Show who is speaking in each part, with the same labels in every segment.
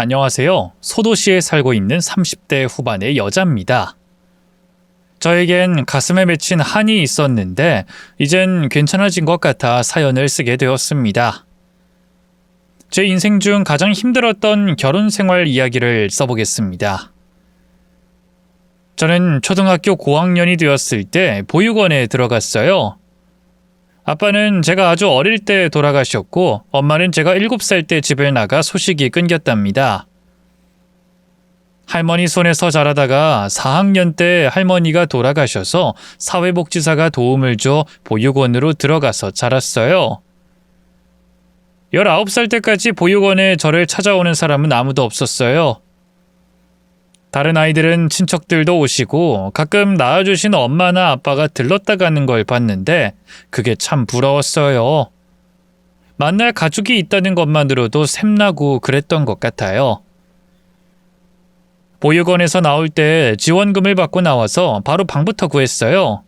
Speaker 1: 안녕하세요. 소도시에 살고 있는 30대 후반의 여자입니다. 저에겐 가슴에 맺힌 한이 있었는데 이젠 괜찮아진 것 같아 사연을 쓰게 되었습니다. 제 인생 중 가장 힘들었던 결혼 생활 이야기를 써보겠습니다. 저는 초등학교 고학년이 되었을 때 보육원에 들어갔어요. 아빠는 제가 아주 어릴 때 돌아가셨고 엄마는 제가 7살 때 집을 나가 소식이 끊겼답니다. 할머니 손에서 자라다가 4학년 때 할머니가 돌아가셔서 사회복지사가 도움을 줘 보육원으로 들어가서 자랐어요. 19살 때까지 보육원에 저를 찾아오는 사람은 아무도 없었어요. 다른 아이들은 친척들도 오시고 가끔 낳아주신 엄마나 아빠가 들렀다 가는 걸 봤는데 그게 참 부러웠어요. 만날 가족이 있다는 것만으로도 샘나고 그랬던 것 같아요. 보육원에서 나올 때 지원금을 받고 나와서 바로 방부터 구했어요.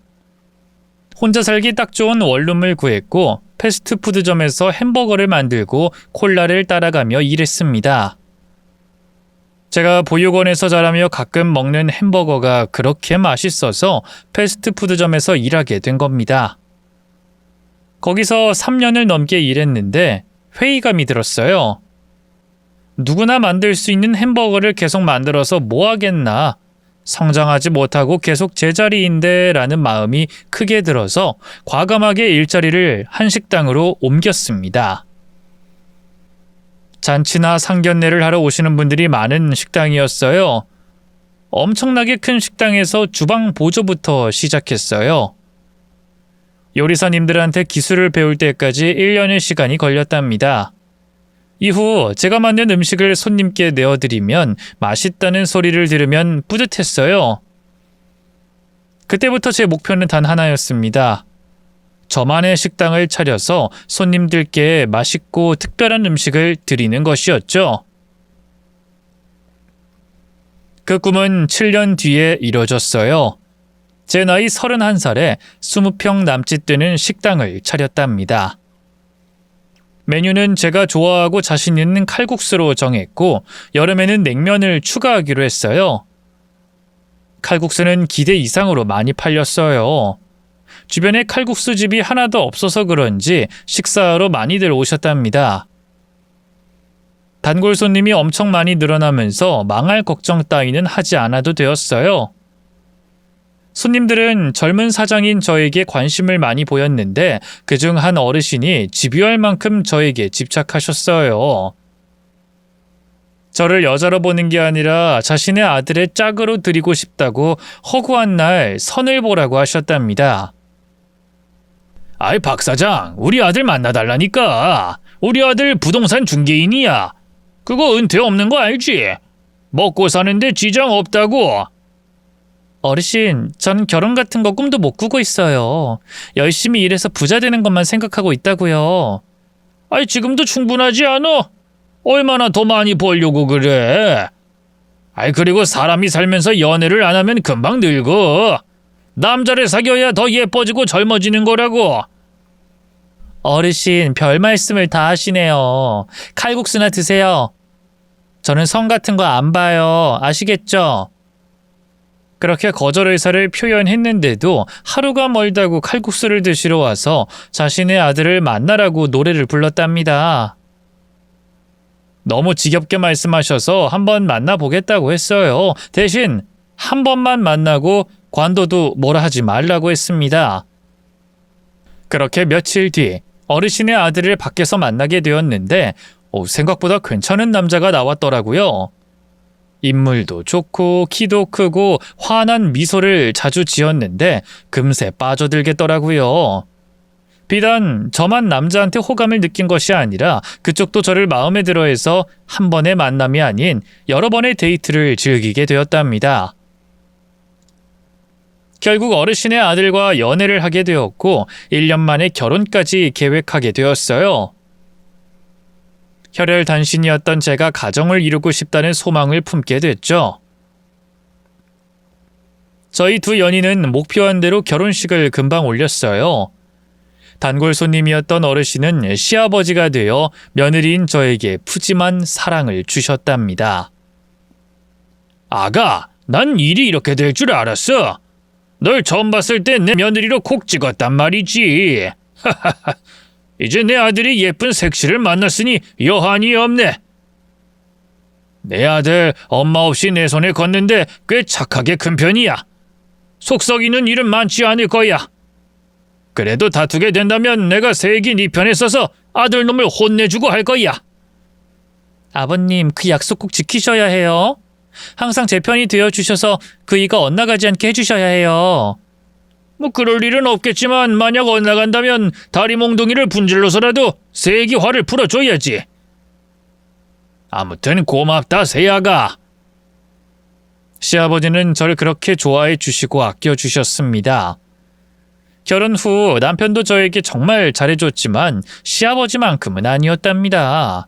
Speaker 1: 혼자 살기 딱 좋은 원룸을 구했고 패스트푸드점에서 햄버거를 만들고 콜라를 따라가며 일했습니다. 제가 보육원에서 자라며 가끔 먹는 햄버거가 그렇게 맛있어서 패스트푸드점에서 일하게 된 겁니다. 거기서 3년을 넘게 일했는데 회의감이 들었어요. 누구나 만들 수 있는 햄버거를 계속 만들어서 뭐 하겠나? 성장하지 못하고 계속 제자리인데 라는 마음이 크게 들어서 과감하게 일자리를 한식당으로 옮겼습니다. 잔치나 상견례를 하러 오시는 분들이 많은 식당이었어요. 엄청나게 큰 식당에서 주방 보조부터 시작했어요. 요리사님들한테 기술을 배울 때까지 1년의 시간이 걸렸답니다. 이후 제가 만든 음식을 손님께 내어드리면 맛있다는 소리를 들으면 뿌듯했어요. 그때부터 제 목표는 단 하나였습니다. 저만의 식당을 차려서 손님들께 맛있고 특별한 음식을 드리는 것이었죠. 그 꿈은 7년 뒤에 이뤄졌어요. 제 나이 31살에 20평 남짓 되는 식당을 차렸답니다. 메뉴는 제가 좋아하고 자신 있는 칼국수로 정했고 여름에는 냉면을 추가하기로 했어요. 칼국수는 기대 이상으로 많이 팔렸어요. 주변에 칼국수 집이 하나도 없어서 그런지 식사하러 많이들 오셨답니다. 단골 손님이 엄청 많이 늘어나면서 망할 걱정 따위는 하지 않아도 되었어요. 손님들은 젊은 사장인 저에게 관심을 많이 보였는데 그중 한 어르신이 집요할 만큼 저에게 집착하셨어요. 저를 여자로 보는 게 아니라 자신의 아들의 짝으로 드리고 싶다고 허구한 날 선을 보라고 하셨답니다. 아이 박 사장, 우리 아들 만나달라니까. 우리 아들 부동산 중개인이야. 그거 은퇴 없는 거 알지? 먹고 사는데 지장 없다고. 어르신, 전 결혼 같은 거 꿈도 못 꾸고 있어요. 열심히 일해서 부자 되는 것만 생각하고 있다고요. 아이 지금도 충분하지 않아? 얼마나 더 많이 벌려고 그래? 아이 그리고 사람이 살면서 연애를 안 하면 금방 늙어. 남자를 사귀어야 더 예뻐지고 젊어지는 거라고. 어르신, 별 말씀을 다 하시네요. 칼국수나 드세요. 저는 성 같은 거 안 봐요. 아시겠죠? 그렇게 거절 의사를 표현했는데도 하루가 멀다고 칼국수를 드시러 와서 자신의 아들을 만나라고 노래를 불렀답니다. 너무 지겹게 말씀하셔서 한번 만나보겠다고 했어요. 대신 한 번만 만나고 관둬도 뭐라 하지 말라고 했습니다. 그렇게 며칠 뒤 어르신의 아들을 밖에서 만나게 되었는데 생각보다 괜찮은 남자가 나왔더라고요. 인물도 좋고 키도 크고 환한 미소를 자주 지었는데 금세 빠져들겠더라고요. 비단 저만 남자한테 호감을 느낀 것이 아니라 그쪽도 저를 마음에 들어해서 한 번의 만남이 아닌 여러 번의 데이트를 즐기게 되었답니다. 결국 어르신의 아들과 연애를 하게 되었고 1년 만에 결혼까지 계획하게 되었어요. 혈혈단신이었던 제가 가정을 이루고 싶다는 소망을 품게 됐죠. 저희 두 연인은 목표한 대로 결혼식을 금방 올렸어요. 단골 손님이었던 어르신은 시아버지가 되어 며느리인 저에게 푸짐한 사랑을 주셨답니다. 아가, 난 일이 이렇게 될 줄 알았어. 널 처음 봤을 때 내 며느리로 콕 찍었단 말이지. 이제 내 아들이 예쁜 색시를 만났으니 여한이 없네. 내 아들 엄마 없이 내 손에 걷는데 꽤 착하게 큰 편이야. 속 썩이는 일은 많지 않을 거야. 그래도 다투게 된다면 내가 세기 네 편에 서서 아들놈을 혼내주고 할 거야. 아버님, 그 약속 꼭 지키셔야 해요. 항상 제 편이 되어주셔서 그이가 엇나가지 않게 해주셔야 해요. 뭐 그럴 일은 없겠지만 만약 엇나간다면 다리 몽둥이를 분질러서라도 세기 화를 풀어줘야지. 아무튼 고맙다, 세아가. 시아버지는 저를 그렇게 좋아해 주시고 아껴주셨습니다. 결혼 후 남편도 저에게 정말 잘해줬지만 시아버지만큼은 아니었답니다.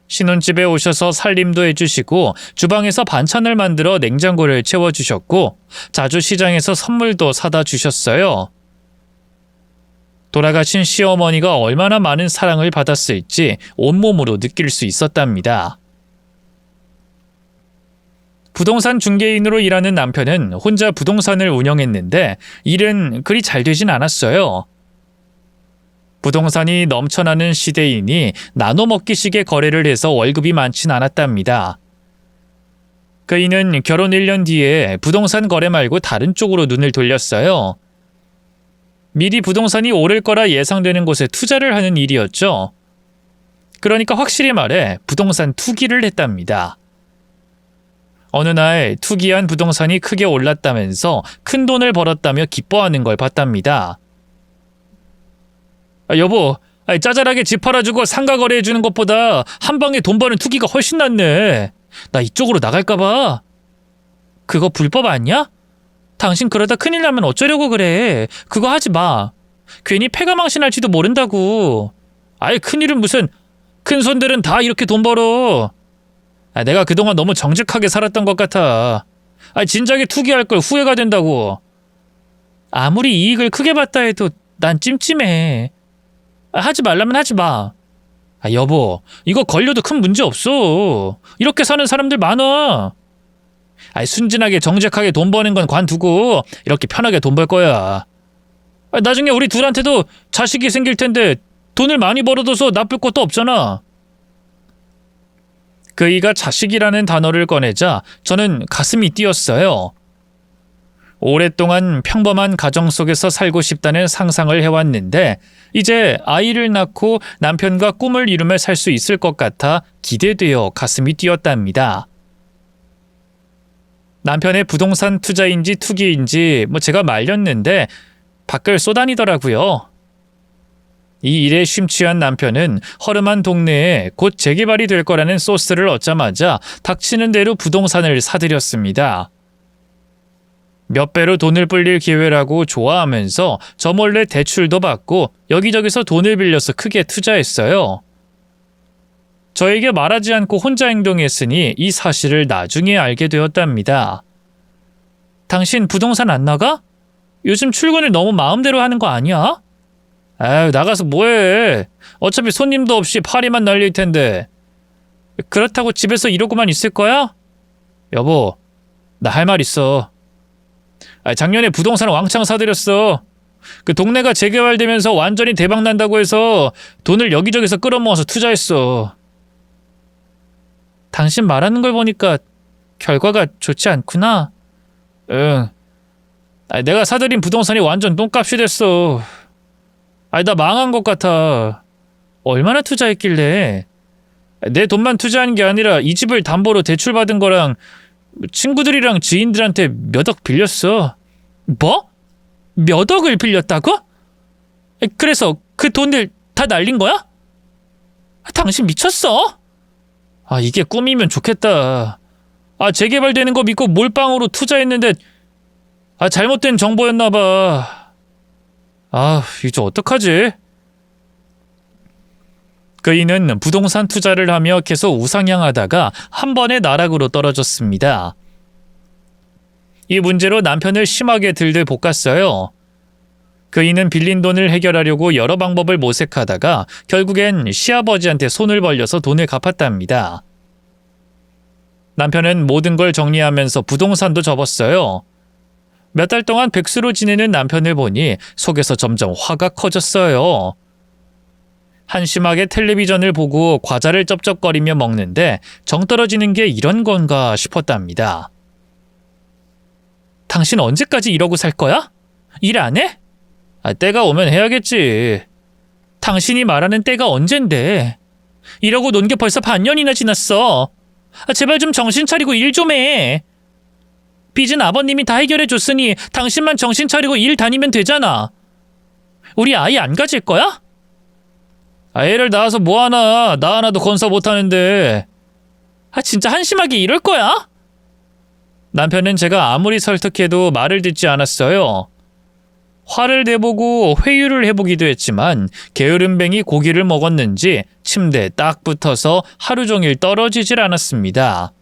Speaker 1: 신혼집에 오셔서 살림도 해주시고 주방에서 반찬을 만들어 냉장고를 채워주셨고 자주 시장에서 선물도 사다 주셨어요. 돌아가신 시어머니가 얼마나 많은 사랑을 받았을지 온몸으로 느낄 수 있었답니다. 부동산 중개인으로 일하는 남편은 혼자 부동산을 운영했는데 일은 그리 잘 되진 않았어요. 부동산이 넘쳐나는 시대이니 나눠먹기식의 거래를 해서 월급이 많진 않았답니다. 그이는 결혼 1년 뒤에 부동산 거래 말고 다른 쪽으로 눈을 돌렸어요. 미리 부동산이 오를 거라 예상되는 곳에 투자를 하는 일이었죠. 그러니까 확실히 말해 부동산 투기를 했답니다. 어느 날 투기한 부동산이 크게 올랐다면서 큰 돈을 벌었다며 기뻐하는 걸 봤답니다. 여보, 짜잘하게 집 팔아주고 상가 거래해주는 것보다 한 방에 돈 버는 투기가 훨씬 낫네. 나 이쪽으로 나갈까 봐. 그거 불법 아니야? 당신 그러다 큰일 나면 어쩌려고 그래. 그거 하지 마. 괜히 패가 망신할지도 모른다고. 아이, 큰일은 무슨. 큰 손들은 다 이렇게 돈 벌어. 내가 그동안 너무 정직하게 살았던 것 같아. 진작에 투기할 걸 후회가 된다고. 아무리 이익을 크게 봤다 해도 난 찜찜해. 하지 말라면 하지 마. 여보, 이거 걸려도 큰 문제 없어. 이렇게 사는 사람들 많아. 순진하게 정직하게 돈 버는 건 관두고 이렇게 편하게 돈 벌 거야. 나중에 우리 둘한테도 자식이 생길 텐데 돈을 많이 벌어둬서 나쁠 것도 없잖아. 그이가 자식이라는 단어를 꺼내자 저는 가슴이 뛰었어요. 오랫동안 평범한 가정 속에서 살고 싶다는 상상을 해왔는데 이제 아이를 낳고 남편과 꿈을 이루며 살 수 있을 것 같아 기대되어 가슴이 뛰었답니다. 남편의 부동산 투자인지 투기인지 제가 말렸는데 밖을 쏘다니더라고요. 이 일에 심취한 남편은 허름한 동네에 곧 재개발이 될 거라는 소스를 얻자마자 닥치는 대로 부동산을 사들였습니다. 몇 배로 돈을 불릴 기회라고 좋아하면서 저 몰래 대출도 받고 여기저기서 돈을 빌려서 크게 투자했어요. 저에게 말하지 않고 혼자 행동했으니 이 사실을 나중에 알게 되었답니다. 당신 부동산 안 나가? 요즘 출근을 너무 마음대로 하는 거 아니야? 나가서 뭐해. 어차피 손님도 없이 파리만 날릴 텐데. 그렇다고 집에서 이러고만 있을 거야? 여보, 나 할 말 있어. 작년에 부동산 왕창 사들였어. 그 동네가 재개발되면서 완전히 대박 난다고 해서 돈을 여기저기서 끌어모아서 투자했어. 당신 말하는 걸 보니까 결과가 좋지 않구나. 응. 내가 사들인 부동산이 완전 똥값이 됐어. 나 망한 것 같아. 얼마나 투자했길래. 내 돈만 투자한 게 아니라 이 집을 담보로 대출받은 거랑 친구들이랑 지인들한테 몇 억 빌렸어. 뭐? 몇 억을 빌렸다고? 그래서 그 돈들 다 날린 거야? 당신 미쳤어? 이게 꿈이면 좋겠다. 재개발되는 거 믿고 몰빵으로 투자했는데 잘못된 정보였나 봐. 이제 어떡하지? 그이는 부동산 투자를 하며 계속 우상향하다가 한 번에 나락으로 떨어졌습니다. 이 문제로 남편을 심하게 들들 볶았어요. 그이는 빌린 돈을 해결하려고 여러 방법을 모색하다가 결국엔 시아버지한테 손을 벌려서 돈을 갚았답니다. 남편은 모든 걸 정리하면서 부동산도 접었어요. 몇 달 동안 백수로 지내는 남편을 보니 속에서 점점 화가 커졌어요. 한심하게 텔레비전을 보고 과자를 쩝쩝거리며 먹는데 정 떨어지는 게 이런 건가 싶었답니다. 당신 언제까지 이러고 살 거야? 일 안 해? 때가 오면 해야겠지. 당신이 말하는 때가 언젠데. 이러고 논 게 벌써 반년이나 지났어. 제발 좀 정신 차리고 일 좀 해. 빚은 아버님이 다 해결해 줬으니 당신만 정신 차리고 일 다니면 되잖아. 우리 아이 안 가질 거야? 애를 낳아서 뭐하나. 나 하나도 건사 못하는데. 진짜 한심하게 이럴 거야? 남편은 제가 아무리 설득해도 말을 듣지 않았어요. 화를 내보고 회유를 해보기도 했지만 게으름뱅이 고기를 먹었는지 침대에 딱 붙어서 하루 종일 떨어지질 않았습니다.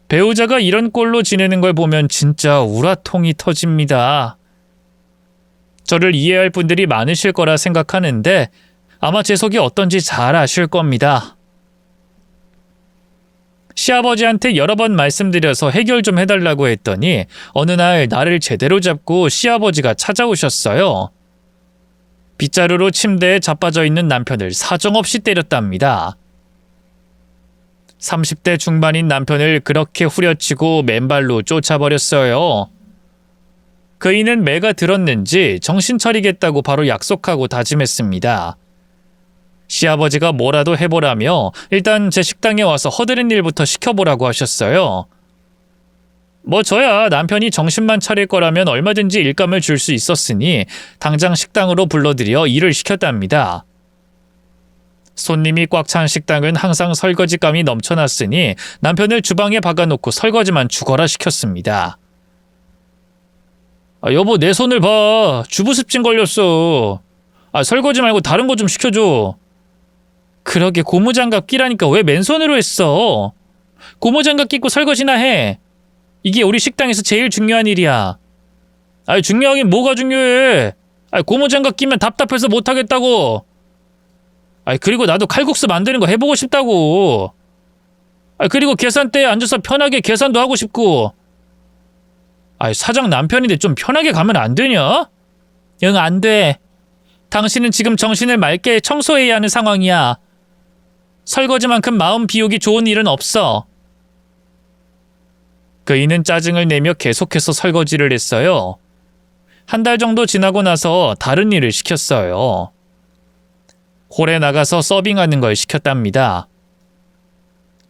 Speaker 1: 배우자가 이런 꼴로 지내는 걸 보면 진짜 우라통이 터집니다. 저를 이해할 분들이 많으실 거라 생각하는데 아마 제 속이 어떤지 잘 아실 겁니다. 시아버지한테 여러 번 말씀드려서 해결 좀 해달라고 했더니 어느 날 나를 제대로 잡고 시아버지가 찾아오셨어요. 빗자루로 침대에 자빠져 있는 남편을 사정없이 때렸답니다. 30대 중반인 남편을 그렇게 후려치고 맨발로 쫓아버렸어요. 그이는 매가 들었는지 정신 차리겠다고 바로 약속하고 다짐했습니다. 시아버지가 뭐라도 해보라며 일단 제 식당에 와서 허드렛 일부터 시켜보라고 하셨어요. 저야 남편이 정신만 차릴 거라면 얼마든지 일감을 줄 수 있었으니 당장 식당으로 불러들여 일을 시켰답니다. 손님이 꽉 찬 식당은 항상 설거지감이 넘쳐났으니 남편을 주방에 박아놓고 설거지만 죽어라 시켰습니다. 여보, 내 손을 봐. 주부습진 걸렸어. 설거지 말고 다른 거 좀 시켜줘. 그러게 고무장갑 끼라니까 왜 맨손으로 했어? 고무장갑 끼고 설거지나 해. 이게 우리 식당에서 제일 중요한 일이야. 중요하긴 뭐가 중요해. 고무장갑 끼면 답답해서 못하겠다고. 그리고 나도 칼국수 만드는 거 해보고 싶다고. 그리고 계산대에 앉아서 편하게 계산도 하고 싶고. 사장 남편인데 좀 편하게 가면 안 되냐? 응, 안 돼. 당신은 지금 정신을 맑게 청소해야 하는 상황이야. 설거지만큼 마음 비우기 좋은 일은 없어. 그이는 짜증을 내며 계속해서 설거지를 했어요. 한 달 정도 지나고 나서 다른 일을 시켰어요. 홀에 나가서 서빙하는 걸 시켰답니다.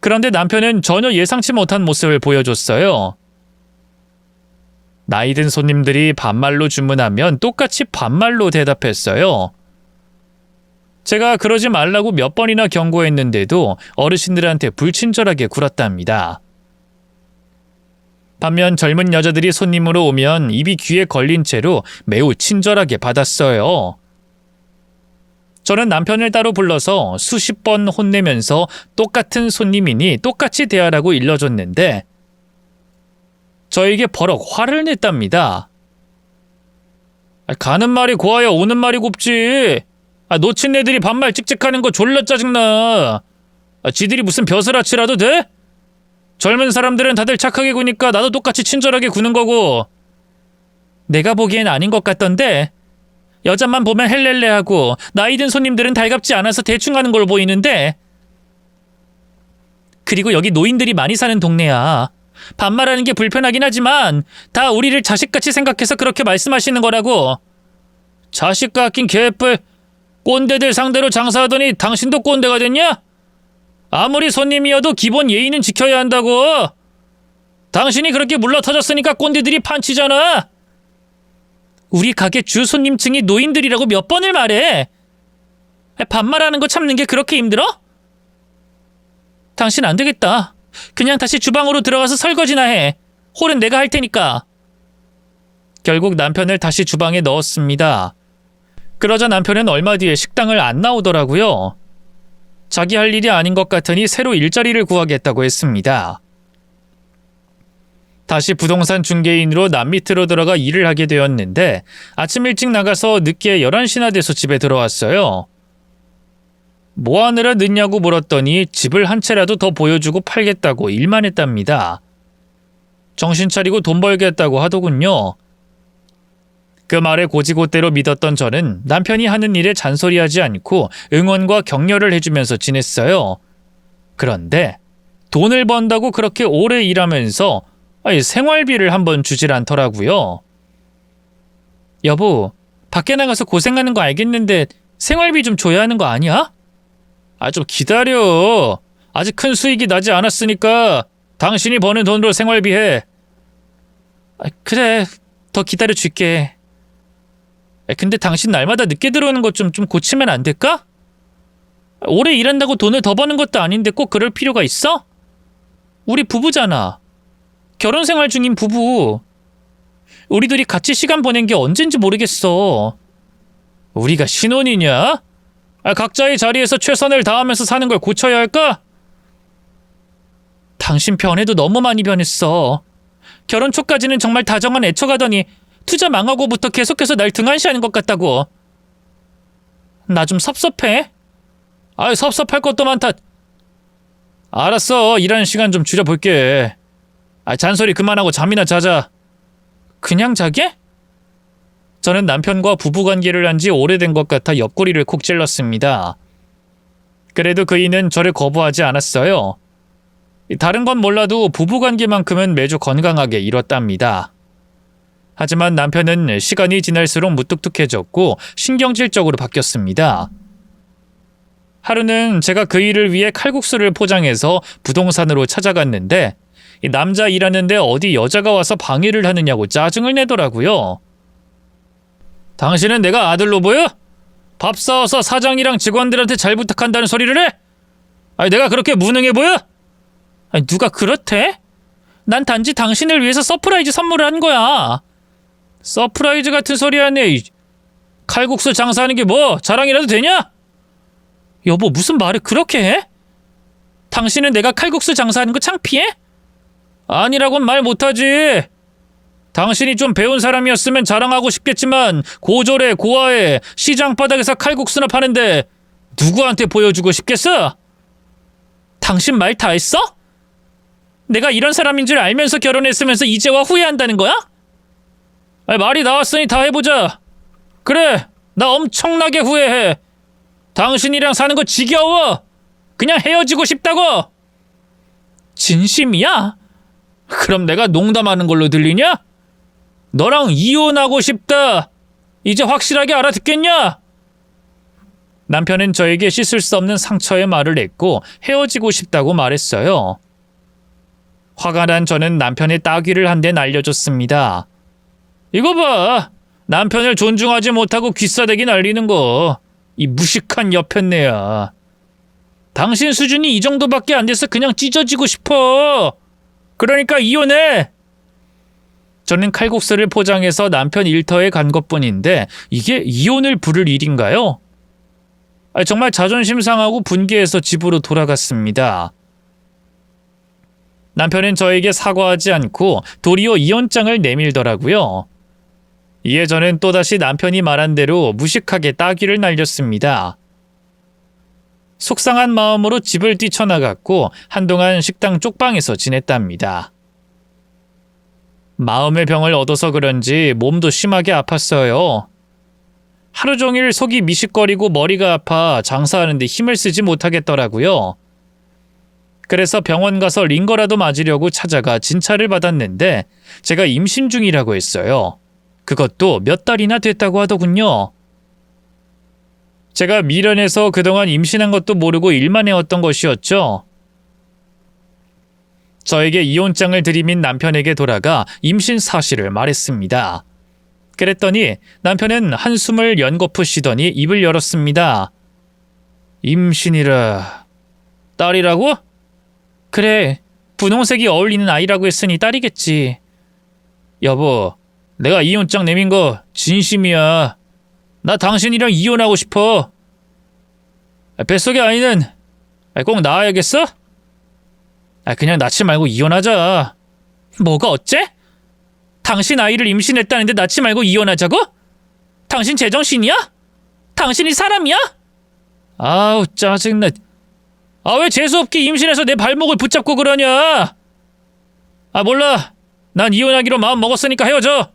Speaker 1: 그런데 남편은 전혀 예상치 못한 모습을 보여줬어요. 나이 든 손님들이 반말로 주문하면 똑같이 반말로 대답했어요. 제가 그러지 말라고 몇 번이나 경고했는데도 어르신들한테 불친절하게 굴었답니다. 반면 젊은 여자들이 손님으로 오면 입이 귀에 걸린 채로 매우 친절하게 받았어요. 저는 남편을 따로 불러서 수십 번 혼내면서 똑같은 손님이니 똑같이 대하라고 일러줬는데 저에게 버럭 화를 냈답니다. 가는 말이 고와야 오는 말이 곱지. 놓친 애들이 반말 찍찍하는 거 졸라 짜증나. 지들이 무슨 벼슬아치라도 돼? 젊은 사람들은 다들 착하게 구니까 나도 똑같이 친절하게 구는 거고. 내가 보기엔 아닌 것 같던데. 여자만 보면 헬렐레하고 나이 든 손님들은 달갑지 않아서 대충 하는 걸로 보이는데. 그리고 여기 노인들이 많이 사는 동네야. 반말하는 게 불편하긴 하지만 다 우리를 자식같이 생각해서 그렇게 말씀하시는 거라고. 자식 같긴 개뿔. 꼰대들 상대로 장사하더니 당신도 꼰대가 됐냐? 아무리 손님이어도 기본 예의는 지켜야 한다고. 당신이 그렇게 물러터졌으니까 꼰대들이 판치잖아. 우리 가게 주 손님층이 노인들이라고 몇 번을 말해. 반말하는 거 참는 게 그렇게 힘들어? 당신 안 되겠다. 그냥 다시 주방으로 들어가서 설거지나 해. 홀은 내가 할 테니까. 결국 남편을 다시 주방에 넣었습니다. 그러자 남편은 얼마 뒤에 식당을 안 나오더라고요. 자기 할 일이 아닌 것 같으니 새로 일자리를 구하겠다고 했습니다. 다시 부동산 중개인으로 남밑으로 들어가 일을 하게 되었는데 아침 일찍 나가서 늦게 11시나 돼서 집에 들어왔어요. 뭐 하느라 늦냐고 물었더니 집을 한 채라도 더 보여주고 팔겠다고 일만 했답니다. 정신 차리고 돈 벌겠다고 하더군요. 그 말에 고지고대로 믿었던 저는 남편이 하는 일에 잔소리하지 않고 응원과 격려를 해주면서 지냈어요. 그런데 돈을 번다고 그렇게 오래 일하면서 생활비를 한번 주질 않더라고요. 여보, 밖에 나가서 고생하는 거 알겠는데 생활비 좀 줘야 하는 거 아니야? 좀 기다려. 아직 큰 수익이 나지 않았으니까 당신이 버는 돈으로 생활비 해. 그래, 더 기다려 줄게. 근데 당신 날마다 늦게 들어오는 것 좀 고치면 안 될까? 오래 일한다고 돈을 더 버는 것도 아닌데 꼭 그럴 필요가 있어? 우리 부부잖아. 결혼 생활 중인 부부. 우리 둘이 같이 시간 보낸 게 언젠지 모르겠어. 우리가 신혼이냐? 각자의 자리에서 최선을 다하면서 사는 걸 고쳐야 할까? 당신 변해도 너무 많이 변했어. 결혼 초까지는 정말 다정한 애처가더니 투자 망하고부터 계속해서 날 등한시하는 것 같다고. 나 좀 섭섭해? 섭섭할 것도 많다. 알았어, 일하는 시간 좀 줄여볼게. 잔소리 그만하고 잠이나 자자. 그냥 자게? 저는 남편과 부부관계를 한 지 오래된 것 같아 옆구리를 콕 찔렀습니다. 그래도 그이는 저를 거부하지 않았어요. 다른 건 몰라도 부부관계만큼은 매주 건강하게 이뤘답니다. 하지만 남편은 시간이 지날수록 무뚝뚝해졌고 신경질적으로 바뀌었습니다. 하루는 제가 그 일을 위해 칼국수를 포장해서 부동산으로 찾아갔는데 남자 일하는데 어디 여자가 와서 방해를 하느냐고 짜증을 내더라고요. 당신은 내가 아들로 보여? 밥 사와서 사장이랑 직원들한테 잘 부탁한다는 소리를 해? 내가 그렇게 무능해 보여? 누가 그렇대? 난 단지 당신을 위해서 서프라이즈 선물을 한 거야. 서프라이즈 같은 소리 하네. 칼국수 장사하는 게 뭐 자랑이라도 되냐? 여보, 무슨 말을 그렇게 해? 당신은 내가 칼국수 장사하는 거 창피해? 아니라고는 말 못하지. 당신이 좀 배운 사람이었으면 자랑하고 싶겠지만 고졸에 고아에 시장 바닥에서 칼국수나 파는데 누구한테 보여주고 싶겠어? 당신 말 다 했어? 내가 이런 사람인 줄 알면서 결혼했으면서 이제와 후회한다는 거야? 말이 나왔으니 다 해보자. 그래, 나 엄청나게 후회해. 당신이랑 사는 거 지겨워. 그냥 헤어지고 싶다고. 진심이야? 그럼 내가 농담하는 걸로 들리냐? 너랑 이혼하고 싶다. 이제 확실하게 알아듣겠냐? 남편은 저에게 씻을 수 없는 상처의 말을 했고 헤어지고 싶다고 말했어요. 화가 난 저는 남편의 따귀를 한 대 날려줬습니다. 이거 봐. 남편을 존중하지 못하고 귀싸대기 날리는 거. 이 무식한 여편네야. 당신 수준이 이 정도밖에 안 돼서 그냥 찢어지고 싶어. 그러니까 이혼해. 저는 칼국수를 포장해서 남편 일터에 간 것뿐인데 이게 이혼을 부를 일인가요? 정말 자존심 상하고 분개해서 집으로 돌아갔습니다. 남편은 저에게 사과하지 않고 도리어 이혼장을 내밀더라고요. 이에 저는 또다시 남편이 말한 대로 무식하게 따귀를 날렸습니다. 속상한 마음으로 집을 뛰쳐나갔고 한동안 식당 쪽방에서 지냈답니다. 마음의 병을 얻어서 그런지 몸도 심하게 아팠어요. 하루 종일 속이 미식거리고 머리가 아파 장사하는데 힘을 쓰지 못하겠더라고요. 그래서 병원 가서 링거라도 맞으려고 찾아가 진찰을 받았는데 제가 임신 중이라고 했어요. 그것도 몇 달이나 됐다고 하더군요. 제가 미련해서 그동안 임신한 것도 모르고 일만 해왔던 것이었죠. 저에게 이혼장을 들이민 남편에게 돌아가 임신 사실을 말했습니다. 그랬더니 남편은 한숨을 연거푸 쉬더니 입을 열었습니다. 임신이라. 딸이라고? 그래, 분홍색이 어울리는 아이라고 했으니 딸이겠지. 여보, 내가 이혼장 내민 거 진심이야. 나 당신이랑 이혼하고 싶어. 뱃속의 아이는 꼭 낳아야겠어? 그냥 낳지 말고 이혼하자. 뭐가 어째? 당신 아이를 임신했다는데 낳지 말고 이혼하자고? 당신 제정신이야? 당신이 사람이야? 아우 짜증나. 아 왜 재수없게 임신해서 내 발목을 붙잡고 그러냐? 아 몰라. 난 이혼하기로 마음 먹었으니까 헤어져.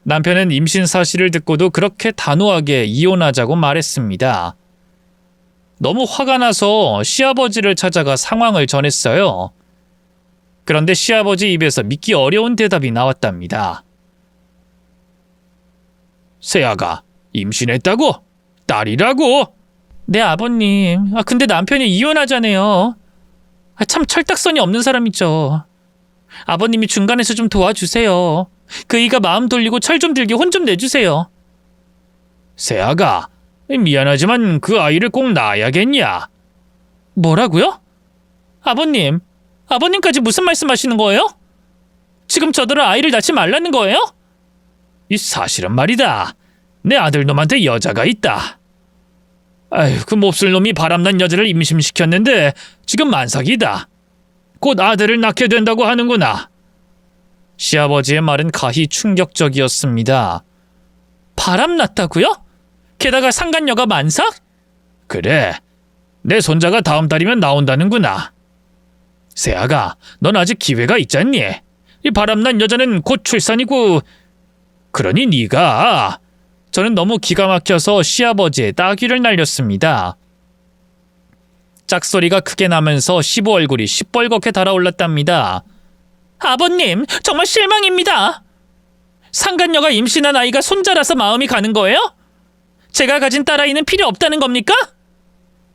Speaker 1: 남편은 임신 사실을 듣고도 그렇게 단호하게 이혼하자고 말했습니다. 너무 화가 나서 시아버지를 찾아가 상황을 전했어요. 그런데 시아버지 입에서 믿기 어려운 대답이 나왔답니다. 세아가 임신했다고? 딸이라고? 네 아버님. 근데 남편이 이혼하자네요. 참 철딱선이 없는 사람이죠. 아버님이 중간에서 좀 도와주세요. 그이가 마음 돌리고 철 좀 들게 혼 좀 내주세요. 세아가 미안하지만 그 아이를 꼭 낳아야겠냐? 뭐라고요? 아버님, 아버님까지 무슨 말씀하시는 거예요? 지금 저더러 아이를 낳지 말라는 거예요? 이 사실은 말이다. 내 아들놈한테 여자가 있다. 아휴, 그 몹쓸 놈이 바람난 여자를 임신시켰는데 지금 만삭이다. 곧 아들을 낳게 된다고 하는구나. 시아버지의 말은 가히 충격적이었습니다. 바람났다고요? 게다가 상간녀가 만삭? 그래, 내 손자가 다음 달이면 나온다는구나. 세아가, 넌 아직 기회가 있잖니? 이 바람난 여자는 곧 출산이고. 그러니 네가. 저는 너무 기가 막혀서 시아버지의 따귀를 날렸습니다. 짝소리가 크게 나면서 시부 얼굴이 시뻘겋게 달아올랐답니다. 아버님, 정말 실망입니다. 상간녀가 임신한 아이가 손자라서 마음이 가는 거예요? 제가 가진 딸아이는 필요 없다는 겁니까?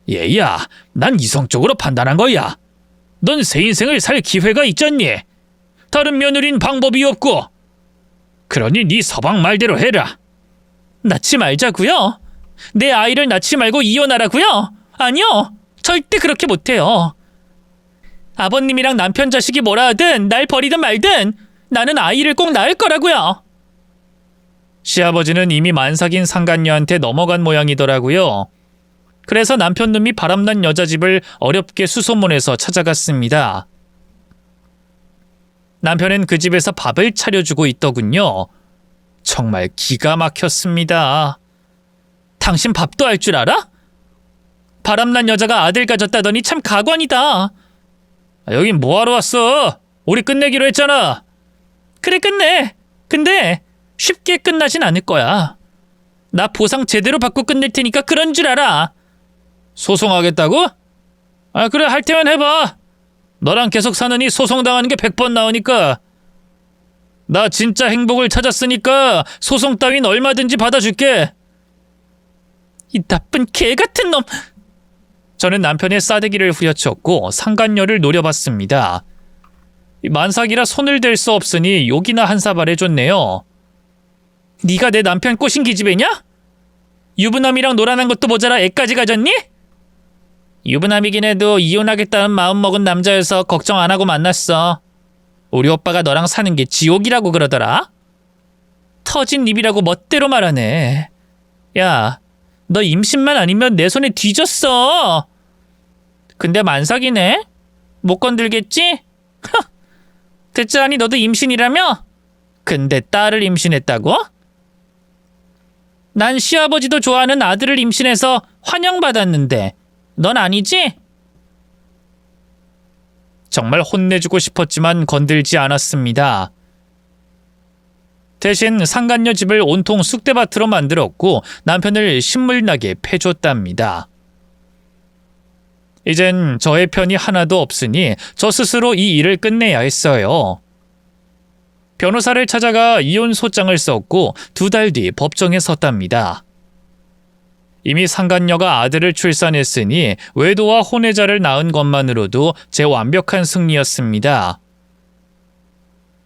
Speaker 1: 얘야, 난 이성적으로 판단한 거야. 넌 새 인생을 살 기회가 있잖니. 다른 며느린 방법이 없고. 그러니 네 서방 말대로 해라. 낳지 말자고요? 내 아이를 낳지 말고 이혼하라고요? 아니요, 절대 그렇게 못해요. 아버님이랑 남편 자식이 뭐라 하든 날 버리든 말든 나는 아이를 꼭 낳을 거라고요. 시아버지는 이미 만삭인 상간녀한테 넘어간 모양이더라고요. 그래서 남편 놈이 바람난 여자 집을 어렵게 수소문해서 찾아갔습니다. 남편은 그 집에서 밥을 차려주고 있더군요. 정말 기가 막혔습니다. 당신 밥도 할 줄 알아? 바람난 여자가 아들 가졌다더니 참 가관이다. 여긴 뭐하러 왔어? 우리 끝내기로 했잖아. 그래 끝내. 근데 쉽게 끝나진 않을 거야. 나 보상 제대로 받고 끝낼 테니까 그런 줄 알아. 소송하겠다고? 그래 할 테면 해봐. 너랑 계속 사느니 소송당하는 게 100번 나으니까. 나 진짜 행복을 찾았으니까 소송 따윈 얼마든지 받아줄게. 이 나쁜 개 같은 놈. 저는 남편의 싸대기를 후려쳤고 상간녀를 노려봤습니다. 만삭이라 손을 댈 수 없으니 욕이나 한 사발 해줬네요. 네가 내 남편 꼬신 기집애냐? 유부남이랑 놀아난 것도 모자라 애까지 가졌니? 유부남이긴 해도 이혼하겠다는 마음 먹은 남자여서 걱정 안 하고 만났어. 우리 오빠가 너랑 사는 게 지옥이라고 그러더라. 터진 입이라고 멋대로 말하네. 야, 너 임신만 아니면 내 손에 뒤졌어. 근데 만삭이네? 못 건들겠지? 됐자니 너도 임신이라며? 근데 딸을 임신했다고? 난 시아버지도 좋아하는 아들을 임신해서 환영받았는데 넌 아니지? 정말 혼내주고 싶었지만 건들지 않았습니다. 대신 상간녀 집을 온통 쑥대밭으로 만들었고 남편을 신물나게 패줬답니다. 이젠 저의 편이 하나도 없으니 저 스스로 이 일을 끝내야 했어요. 변호사를 찾아가 이혼 소장을 썼고 2달 뒤 법정에 섰답니다. 이미 상간녀가 아들을 출산했으니 외도와 혼외자를 낳은 것만으로도 제 완벽한 승리였습니다.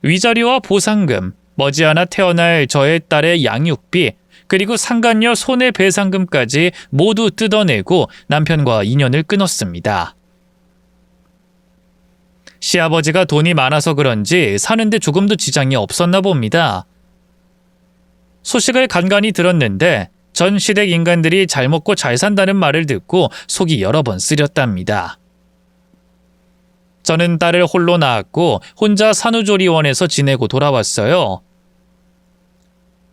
Speaker 1: 위자료와 보상금, 머지않아 태어날 저의 딸의 양육비, 그리고 상간녀 손해배상금까지 모두 뜯어내고 남편과 인연을 끊었습니다. 시아버지가 돈이 많아서 그런지 사는데 조금도 지장이 없었나 봅니다. 소식을 간간히 들었는데 전 시댁 인간들이 잘 먹고 잘 산다는 말을 듣고 속이 여러 번 쓰렸답니다. 저는 딸을 홀로 낳았고 혼자 산후조리원에서 지내고 돌아왔어요.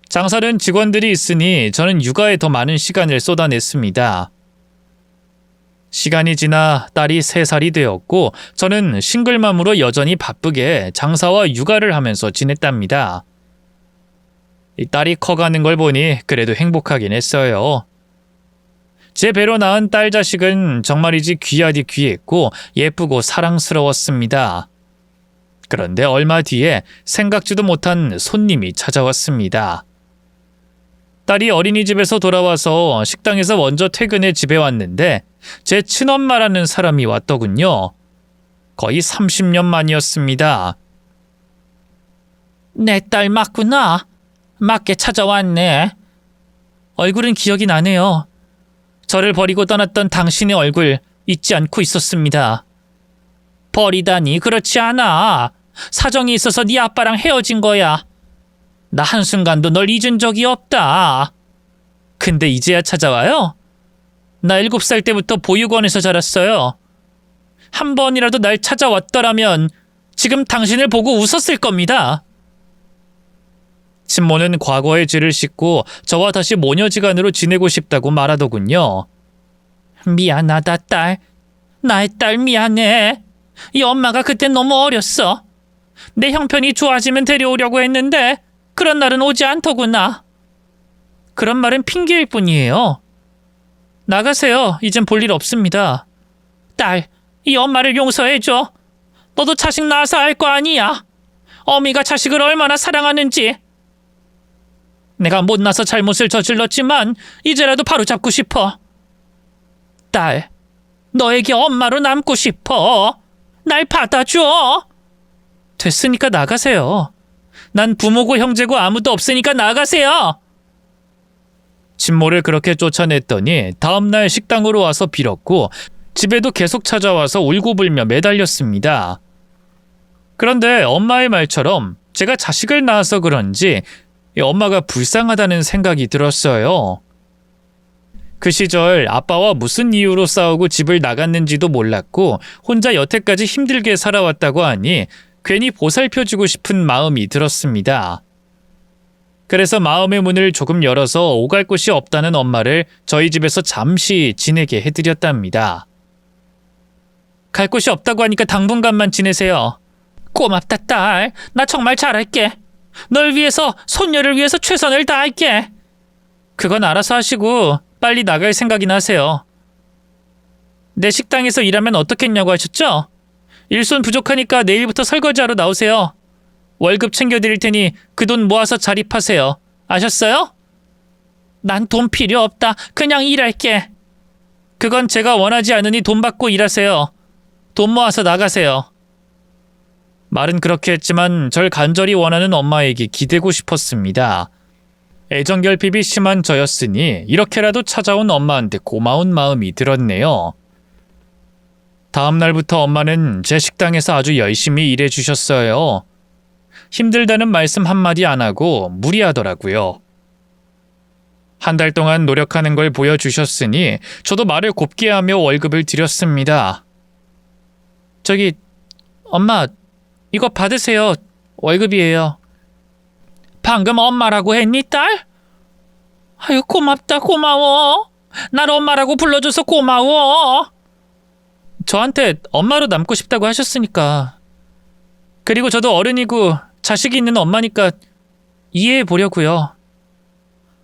Speaker 1: 장사는 직원들이 있으니 저는 육아에 더 많은 시간을 쏟아냈습니다. 시간이 지나 딸이 3살이 되었고 저는 싱글맘으로 여전히 바쁘게 장사와 육아를 하면서 지냈답니다. 이 딸이 커가는 걸 보니 그래도 행복하긴 했어요. 제 배로 낳은 딸 자식은 정말이지 귀하디 귀했고 예쁘고 사랑스러웠습니다. 그런데 얼마 뒤에 생각지도 못한 손님이 찾아왔습니다. 딸이 어린이집에서 돌아와서 식당에서 먼저 퇴근해 집에 왔는데 제 친엄마라는 사람이 왔더군요. 거의 30년 만이었습니다. 내 딸 맞구나. 맞게 찾아왔네. 얼굴은 기억이 나네요. 저를 버리고 떠났던 당신의 얼굴 잊지 않고 있었습니다. 버리다니 그렇지 않아. 사정이 있어서 네 아빠랑 헤어진 거야. 나 한순간도 널 잊은 적이 없다. 근데 이제야 찾아와요? 나 7살 때부터 보육원에서 자랐어요. 한 번이라도 날 찾아왔더라면 지금 당신을 보고 웃었을 겁니다. 친모는 과거의 죄를 씻고 저와 다시 모녀지간으로 지내고 싶다고 말하더군요. 미안하다 딸. 나의 딸 미안해. 이 엄마가 그때 너무 어렸어. 내 형편이 좋아지면 데려오려고 했는데 그런 날은 오지 않더구나. 그런 말은 핑계일 뿐이에요. 나가세요. 이젠 볼 일 없습니다. 딸, 이 엄마를 용서해줘. 너도 자식 낳아서 알 거 아니야. 어미가 자식을 얼마나 사랑하는지. 내가 못나서 잘못을 저질렀지만 이제라도 바로잡고 싶어. 딸, 너에게 엄마로 남고 싶어. 날 받아줘. 됐으니까 나가세요. 난 부모고 형제고 아무도 없으니까 나가세요. 친모를 그렇게 쫓아냈더니 다음날 식당으로 와서 빌었고 집에도 계속 찾아와서 울고불며 매달렸습니다. 그런데 엄마의 말처럼 제가 자식을 낳아서 그런지 엄마가 불쌍하다는 생각이 들었어요. 그 시절 아빠와 무슨 이유로 싸우고 집을 나갔는지도 몰랐고 혼자 여태까지 힘들게 살아왔다고 하니 괜히 보살펴주고 싶은 마음이 들었습니다. 그래서 마음의 문을 조금 열어서 오갈 곳이 없다는 엄마를 저희 집에서 잠시 지내게 해드렸답니다. 갈 곳이 없다고 하니까 당분간만 지내세요. 고맙다 딸. 나 정말 잘할게. 널 위해서, 손녀를 위해서 최선을 다할게. 그건 알아서 하시고 빨리 나갈 생각이나 하세요. 내 식당에서 일하면 어떻겠냐고 하셨죠? 일손 부족하니까 내일부터 설거지하러 나오세요. 월급 챙겨드릴 테니 그 돈 모아서 자립하세요. 아셨어요? 난 돈 필요 없다. 그냥 일할게. 그건 제가 원하지 않으니 돈 받고 일하세요. 돈 모아서 나가세요. 말은 그렇게 했지만 절 간절히 원하는 엄마에게 기대고 싶었습니다. 애정결핍이 심한 저였으니 이렇게라도 찾아온 엄마한테 고마운 마음이 들었네요. 다음 날부터 엄마는 제 식당에서 아주 열심히 일해주셨어요. 힘들다는 말씀 한마디 안 하고 무리하더라고요. 한 달 동안 노력하는 걸 보여주셨으니 저도 말을 곱게 하며 월급을 드렸습니다. 저기, 엄마, 이거 받으세요. 월급이에요. 방금 엄마라고 했니, 딸? 아유, 고맙다, 고마워. 날 엄마라고 불러줘서 고마워. 저한테 엄마로 남고 싶다고 하셨으니까. 그리고 저도 어른이고 자식이 있는 엄마니까 이해해 보려고요.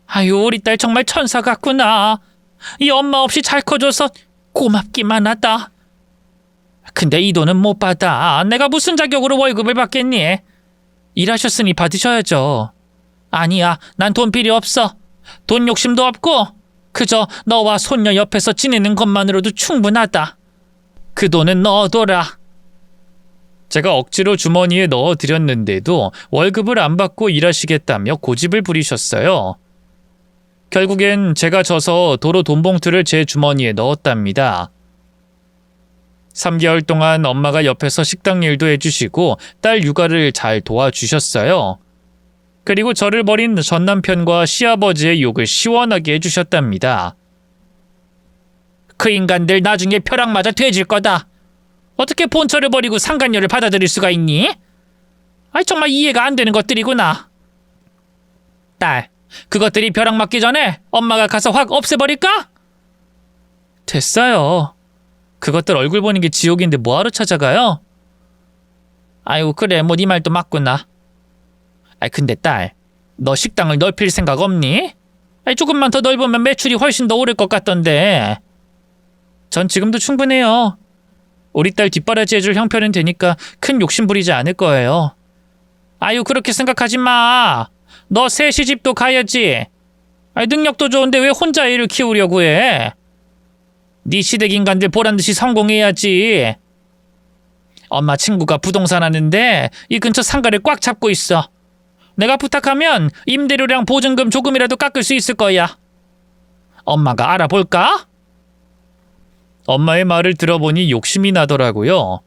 Speaker 1: 아유, 우리 딸 정말 천사 같구나. 이 엄마 없이 잘 커줘서 고맙기만 하다. 근데 이 돈은 못 받아. 내가 무슨 자격으로 월급을 받겠니? 일하셨으니 받으셔야죠. 아니야, 난 돈 필요 없어. 돈 욕심도 없고 그저 너와 손녀 옆에서 지내는 것만으로도 충분하다. 그 돈은 넣어둬라. 제가 억지로 주머니에 넣어드렸는데도 월급을 안 받고 일하시겠다며 고집을 부리셨어요. 결국엔 제가 져서 도로 돈봉투를 제 주머니에 넣었답니다. 3개월 동안 엄마가 옆에서 식당 일도 해주시고 딸 육아를 잘 도와주셨어요. 그리고 저를 버린 전남편과 시아버지의 욕을 시원하게 해주셨답니다. 그 인간들 나중에 벼락 맞아 돼질 거다. 어떻게 본처를 버리고 상간녀를 받아들일 수가 있니? 아이, 정말 이해가 안 되는 것들이구나. 딸, 그것들이 벼락 맞기 전에 엄마가 가서 확 없애버릴까? 됐어요. 그것들 얼굴 보는 게 지옥인데 뭐하러 찾아가요? 아이고, 그래, 뭐 네 말도 맞구나. 아이, 근데 딸, 너 식당을 넓힐 생각 없니? 아이, 조금만 더 넓으면 매출이 훨씬 더 오를 것 같던데. 전 지금도 충분해요. 우리 딸 뒷바라지 해줄 형편은 되니까 큰 욕심 부리지 않을 거예요. 아유, 그렇게 생각하지 마. 너 새 시집도 가야지. 아이, 능력도 좋은데 왜 혼자 애를 키우려고 해? 네 시댁 인간들 보란듯이 성공해야지. 엄마 친구가 부동산 하는데 이 근처 상가를 꽉 잡고 있어. 내가 부탁하면 임대료랑 보증금 조금이라도 깎을 수 있을 거야. 엄마가 알아볼까? 엄마의 말을 들어보니 욕심이 나더라고요.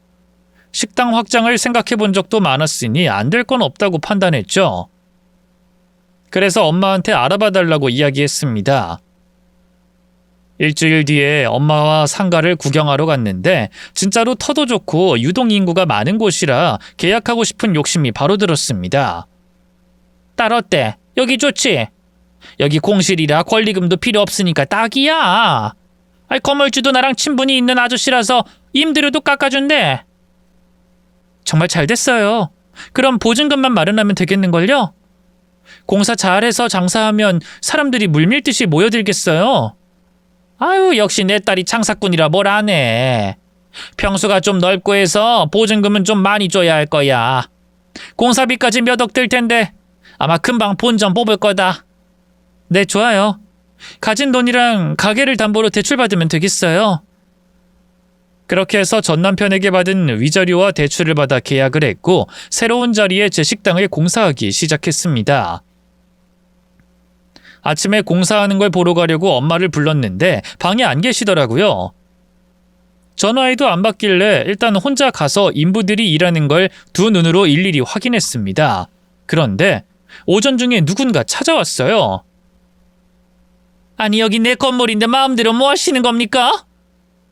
Speaker 1: 식당 확장을 생각해 본 적도 많았으니 안 될 건 없다고 판단했죠. 그래서 엄마한테 알아봐 달라고 이야기했습니다. 일주일 뒤에 엄마와 상가를 구경하러 갔는데 진짜로 터도 좋고 유동인구가 많은 곳이라 계약하고 싶은 욕심이 바로 들었습니다. 딸 어때? 여기 좋지? 여기 공실이라 권리금도 필요 없으니까 딱이야. 아이, 건물주도 나랑 친분이 있는 아저씨라서 임대료도 깎아준대. 정말 잘 됐어요. 그럼 보증금만 마련하면 되겠는걸요? 공사 잘해서 장사하면 사람들이 물밀듯이 모여들겠어요. 아유, 역시 내 딸이 장사꾼이라 뭘 안 해. 평수가 좀 넓고 해서 보증금은 좀 많이 줘야 할 거야. 공사비까지 몇 억 들 텐데 아마 금방 본전 뽑을 거다. 네, 좋아요. 가진 돈이랑 가게를 담보로 대출받으면 되겠어요. 그렇게 해서 전 남편에게 받은 위자료와 대출을 받아 계약을 했고 새로운 자리에 제 식당을 공사하기 시작했습니다. 아침에 공사하는 걸 보러 가려고 엄마를 불렀는데 방에 안 계시더라고요. 전화해도 안 받길래 일단 혼자 가서 인부들이 일하는 걸 두 눈으로 일일이 확인했습니다. 그런데 오전 중에 누군가 찾아왔어요. 아니, 여기 내 건물인데 마음대로 뭐 하시는 겁니까?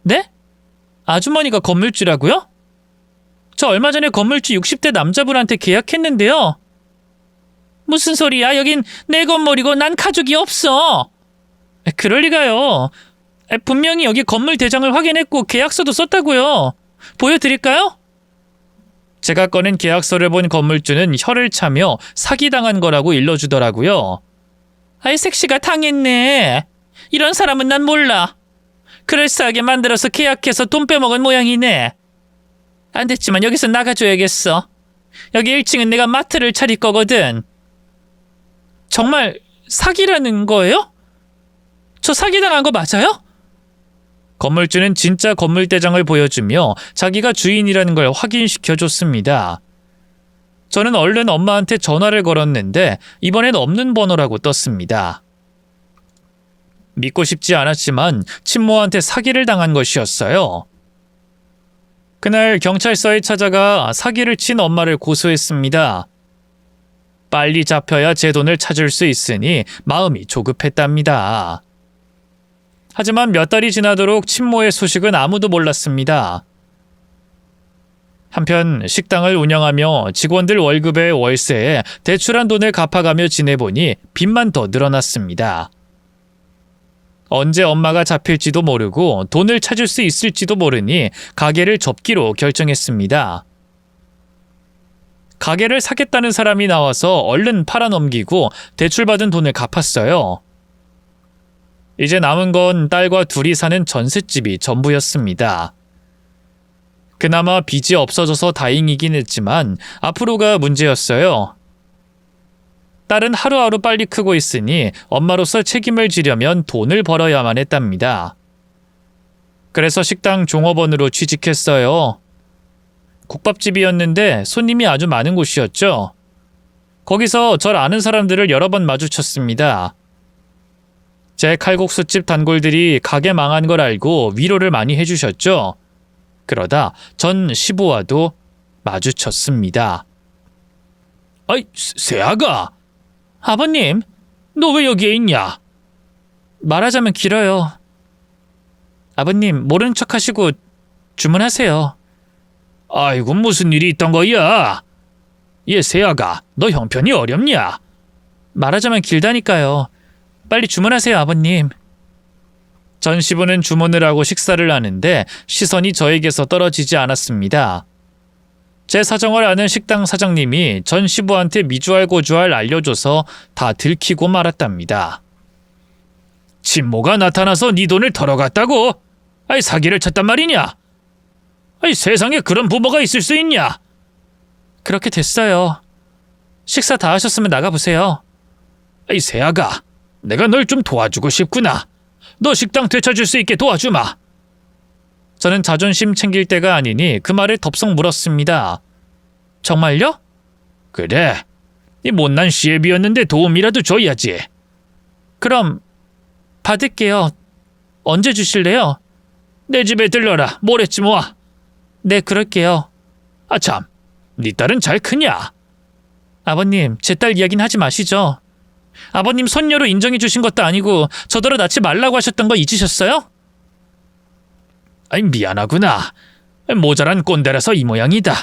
Speaker 1: 네? 아주머니가 건물주라고요? 저 얼마 전에 건물주 60대 남자분한테 계약했는데요. 무슨 소리야? 여긴 내 건물이고 난 가족이 없어. 그럴 리가요. 분명히 여기 건물 대장을 확인했고 계약서도 썼다고요. 보여드릴까요? 제가 꺼낸 계약서를 본 건물주는 혀를 차며 사기당한 거라고 일러주더라고요. 아이, 색시가 당했네. 이런 사람은 난 몰라. 그럴싸하게 만들어서 계약해서 돈 빼먹은 모양이네. 안 됐지만 여기서 나가줘야겠어. 여기 1층은 내가 마트를 차릴 거거든. 정말 사기라는 거예요? 저 사기당한 거 맞아요? 건물주는 진짜 건물대장을 보여주며 자기가 주인이라는 걸 확인시켜줬습니다. 저는 얼른 엄마한테 전화를 걸었는데 이번엔 없는 번호라고 떴습니다. 믿고 싶지 않았지만 친모한테 사기를 당한 것이었어요. 그날 경찰서에 찾아가 사기를 친 엄마를 고소했습니다. 빨리 잡혀야 제 돈을 찾을 수 있으니 마음이 조급했답니다. 하지만 몇 달이 지나도록 친모의 소식은 아무도 몰랐습니다. 한편 식당을 운영하며 직원들 월급에 월세에 대출한 돈을 갚아가며 지내보니 빚만 더 늘어났습니다. 언제 엄마가 잡힐지도 모르고 돈을 찾을 수 있을지도 모르니 가게를 접기로 결정했습니다. 가게를 사겠다는 사람이 나와서 얼른 팔아넘기고 대출받은 돈을 갚았어요. 이제 남은 건 딸과 둘이 사는 전셋집이 전부였습니다. 그나마 빚이 없어져서 다행이긴 했지만 앞으로가 문제였어요. 딸은 하루하루 빨리 크고 있으니 엄마로서 책임을 지려면 돈을 벌어야만 했답니다. 그래서 식당 종업원으로 취직했어요. 국밥집이었는데 손님이 아주 많은 곳이었죠. 거기서 절 아는 사람들을 여러 번 마주쳤습니다. 제 칼국수집 단골들이 가게 망한 걸 알고 위로를 많이 해주셨죠. 그러다 전 시부와도 마주쳤습니다. 아이, 새아가! 아버님, 너 왜 여기에 있냐? 말하자면 길어요. 아버님, 모른 척 하시고 주문하세요. 아이고 무슨 일이 있던 거야? 얘 세아가 너 형편이 어렵냐? 말하자면 길다니까요. 빨리 주문하세요 아버님. 전 시부는 주문을 하고 식사를 하는데 시선이 저에게서 떨어지지 않았습니다. 제 사정을 아는 식당 사장님이 전 시부한테 미주알고주알 알려줘서 다 들키고 말았답니다. 친모가 나타나서 네 돈을 털어갔다고? 아이 사기를 쳤단 말이냐? 아이 세상에 그런 부모가 있을 수 있냐? 그렇게 됐어요. 식사 다 하셨으면 나가보세요. 아이 세아가 내가 널 좀 도와주고 싶구나. 너 식당 되찾을 수 있게 도와주마. 저는 자존심 챙길 때가 아니니 그 말을 덥석 물었습니다. 정말요? 그래. 이 못난 시애비였는데 도움이라도 줘야지. 그럼 받을게요. 언제 주실래요? 내 집에 들러라. 모레쯤 와. 네, 그럴게요. 아참, 네 딸은 잘 크냐? 아버님, 제 딸 이야기는 하지 마시죠. 아버님 손녀로 인정해 주신 것도 아니고 저더러 낳지 말라고 하셨던 거 잊으셨어요? 아이 미안하구나. 모자란 꼰대라서 이 모양이다.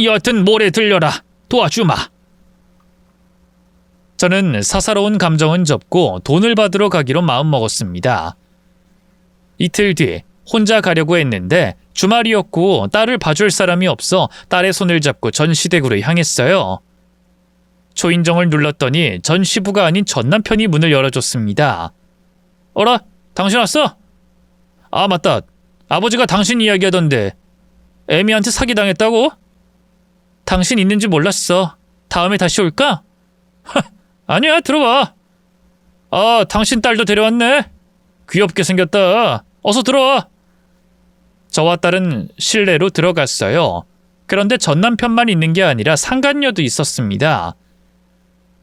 Speaker 1: 여하튼 모레 들려라. 도와주마. 저는 사사로운 감정은 접고 돈을 받으러 가기로 마음먹었습니다. 이틀 뒤 혼자 가려고 했는데 주말이었고 딸을 봐줄 사람이 없어 딸의 손을 잡고 전시댁으로 향했어요. 초인종을 눌렀더니 전 시부가 아닌 전 남편이 문을 열어줬습니다. 어라? 당신 왔어? 아 맞다. 아버지가 당신 이야기하던데 애미한테 사기당했다고? 당신 있는지 몰랐어. 다음에 다시 올까? 아니야, 들어와. 아, 당신 딸도 데려왔네. 귀엽게 생겼다. 어서 들어와. 저와 딸은 실내로 들어갔어요. 그런데 전 남편만 있는 게 아니라 상간녀도 있었습니다.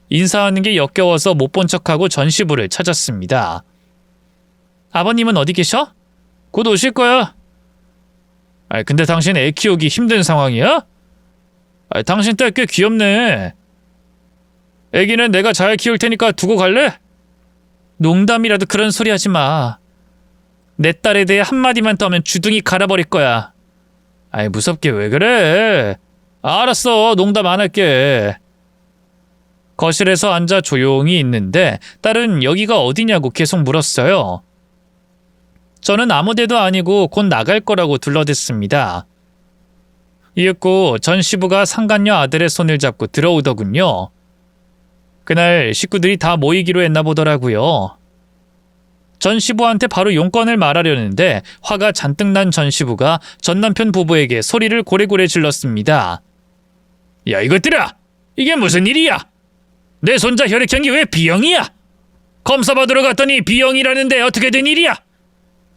Speaker 1: 인사하는 게 역겨워서 못 본 척하고 전 시부를 찾았습니다. 아버님은 어디 계셔? 곧 오실 거야. 근데 당신 애 키우기 힘든 상황이야? 당신 딸 꽤 귀엽네. 애기는 내가 잘 키울 테니까 두고 갈래? 농담이라도 그런 소리 하지 마. 내 딸에 대해 한마디만 떠면 주둥이 갈아버릴 거야. 무섭게 왜 그래? 알았어, 농담 안 할게. 거실에서 앉아 조용히 있는데 딸은 여기가 어디냐고 계속 물었어요. 저는 아무 데도 아니고 곧 나갈 거라고 둘러댔습니다. 이윽고 전 시부가 상간녀 아들의 손을 잡고 들어오더군요. 그날 식구들이 다 모이기로 했나 보더라고요. 전 시부한테 바로 용건을 말하려는데 화가 잔뜩 난 전 시부가 전 남편 부부에게 소리를 고래고래 질렀습니다. 야 이것들아! 이게 무슨 일이야? 내 손자 혈액형이 왜 B형이야? 검사 받으러 갔더니 B형이라는데 어떻게 된 일이야?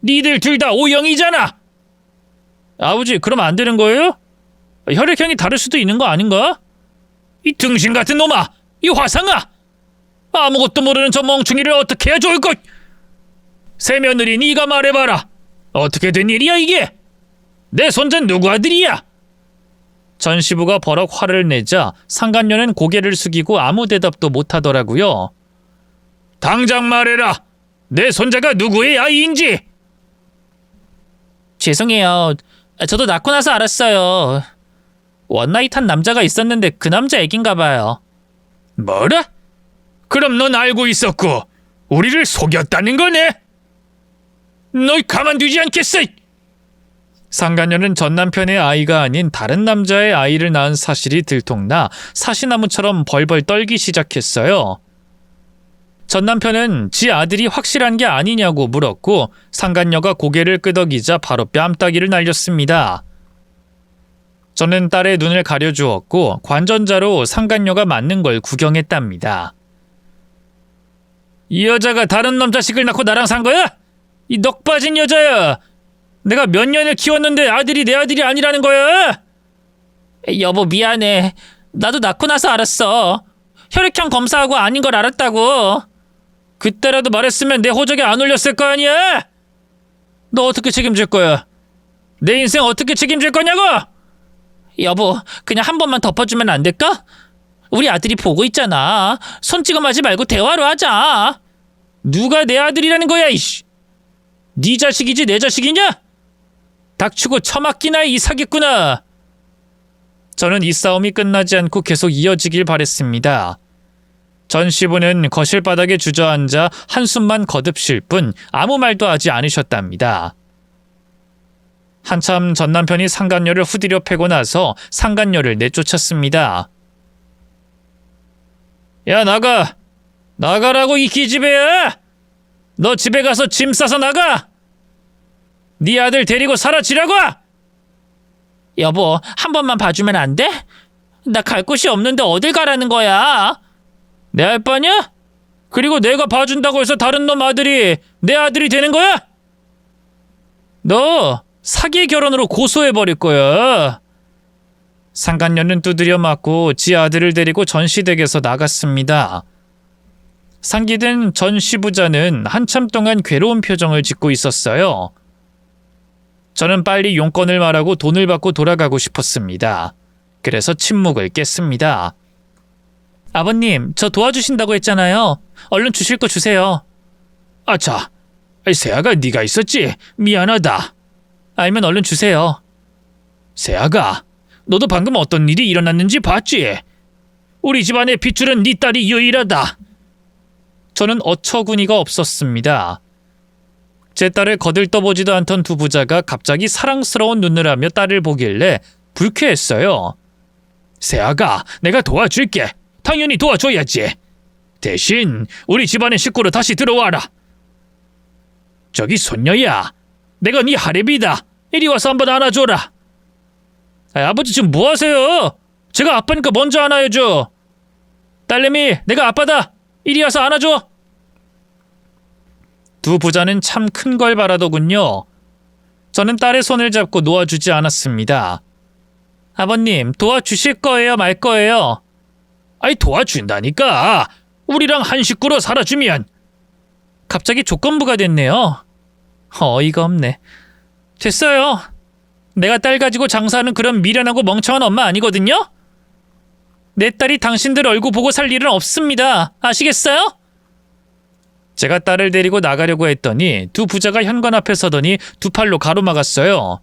Speaker 1: 니들 둘 다 O형이잖아. 아버지 그럼 안 되는 거예요? 혈액형이 다를 수도 있는 거 아닌가? 이 등신 같은 놈아! 이 화상아! 아무것도 모르는 저 멍충이를 어떻게 해야 좋을 것! 새며느리 네가 말해봐라. 어떻게 된 일이야 이게? 내 손자 누구 아들이야? 전 시부가 버럭 화를 내자 상간녀는 고개를 숙이고 아무 대답도 못하더라고요. 당장 말해라. 내 손자가 누구의 아이인지. 죄송해요. 저도 낳고 나서 알았어요. 원나잇한 남자가 있었는데 그 남자 애긴가 봐요. 뭐라? 그럼 넌 알고 있었고 우리를 속였다는 거네? 널 가만두지 않겠어! 상간녀는 전 남편의 아이가 아닌 다른 남자의 아이를 낳은 사실이 들통나 사시나무처럼 벌벌 떨기 시작했어요. 전 남편은 지 아들이 확실한 게 아니냐고 물었고 상간녀가 고개를 끄덕이자 바로 뺨따기를 날렸습니다. 저는 딸의 눈을 가려주었고 관전자로 상간녀가 맞는 걸 구경했답니다. 이 여자가 다른 놈 자식을 낳고 나랑 산 거야? 이 넋 빠진 여자야. 내가 몇 년을 키웠는데 아들이 내 아들이 아니라는 거야? 여보 미안해. 나도 낳고 나서 알았어. 혈액형 검사하고 아닌 걸 알았다고. 그때라도 말했으면 내 호적에 안 올렸을 거 아니야? 너 어떻게 책임질 거야? 내 인생 어떻게 책임질 거냐고? 여보 그냥 한 번만 덮어주면 안 될까? 우리 아들이 보고 있잖아. 손찌검하지 말고 대화로 하자. 누가 내 아들이라는 거야 이씨. 네 자식이지 내 자식이냐? 닥치고 처맞기나 이 사기꾼아. 저는 이 싸움이 끝나지 않고 계속 이어지길 바랬습니다. 전 시부는 거실 바닥에 주저앉아 한숨만 거듭 쉴 뿐 아무 말도 하지 않으셨답니다. 한참 전 남편이 상간녀를 후디려 패고 나서 상간녀를 내쫓았습니다. 야, 나가! 나가라고, 이 기집애야! 너 집에 가서 짐 싸서 나가! 네 아들 데리고 사라지라고! 여보, 한 번만 봐주면 안 돼? 나 갈 곳이 없는데 어딜 가라는 거야? 내 알 바냐? 그리고 내가 봐준다고 해서 다른 놈 아들이 내 아들이 되는 거야? 너 사기 결혼으로 고소해버릴 거야. 상간녀는 두드려 맞고 지 아들을 데리고 전시댁에서 나갔습니다. 상기된 전 시부자는 한참 동안 괴로운 표정을 짓고 있었어요. 저는 빨리 용건을 말하고 돈을 받고 돌아가고 싶었습니다. 그래서 침묵을 깼습니다. 아버님, 저 도와주신다고 했잖아요. 얼른 주실 거 주세요. 아차, 세아가 네가 있었지? 미안하다. 알면 얼른 주세요. 세아가, 너도 방금 어떤 일이 일어났는지 봤지? 우리 집안의 핏줄은 네 딸이 유일하다. 저는 어처구니가 없었습니다. 제 딸을 거들떠보지도 않던 두 부자가 갑자기 사랑스러운 눈을 하며 딸을 보길래 불쾌했어요. 세아가, 내가 도와줄게. 당연히 도와줘야지. 대신 우리 집안의 식구로 다시 들어와라. 저기 손녀야, 내가 네 하랩이다. 이리 와서 한번 안아줘라. 아버지 지금 뭐 하세요? 제가 아빠니까 먼저 안아야죠. 딸내미, 내가 아빠다. 이리 와서 안아줘. 두 부자는 참 큰 걸 바라더군요. 저는 딸의 손을 잡고 놓아주지 않았습니다. 아버님, 도와주실 거예요, 말 거예요? 아이, 도와준다니까. 우리랑 한 식구로 살아주면. 갑자기 조건부가 됐네요. 어이가 없네. 됐어요. 내가 딸 가지고 장사하는 그런 미련하고 멍청한 엄마 아니거든요? 내 딸이 당신들 얼굴 보고 살 일은 없습니다. 아시겠어요? 제가 딸을 데리고 나가려고 했더니 두 부자가 현관 앞에 서더니 두 팔로 가로막았어요.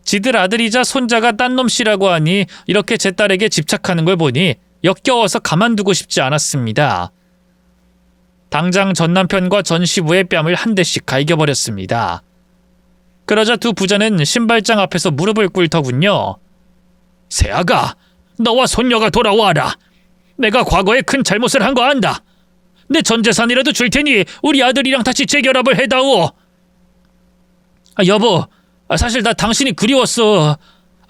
Speaker 1: 지들 아들이자 손자가 딴 놈씨라고 하니 이렇게 제 딸에게 집착하는 걸 보니 역겨워서 가만두고 싶지 않았습니다. 당장 전 남편과 전 시부의 뺨을 한 대씩 갈겨버렸습니다. 그러자 두 부자는 신발장 앞에서 무릎을 꿇더군요. 세아가, 너와 손녀가 돌아와라. 내가 과거에 큰 잘못을 한 거 안다. 내 전 재산이라도 줄 테니 우리 아들이랑 다시 재결합을 해다오. 여보, 사실 나 당신이 그리웠어.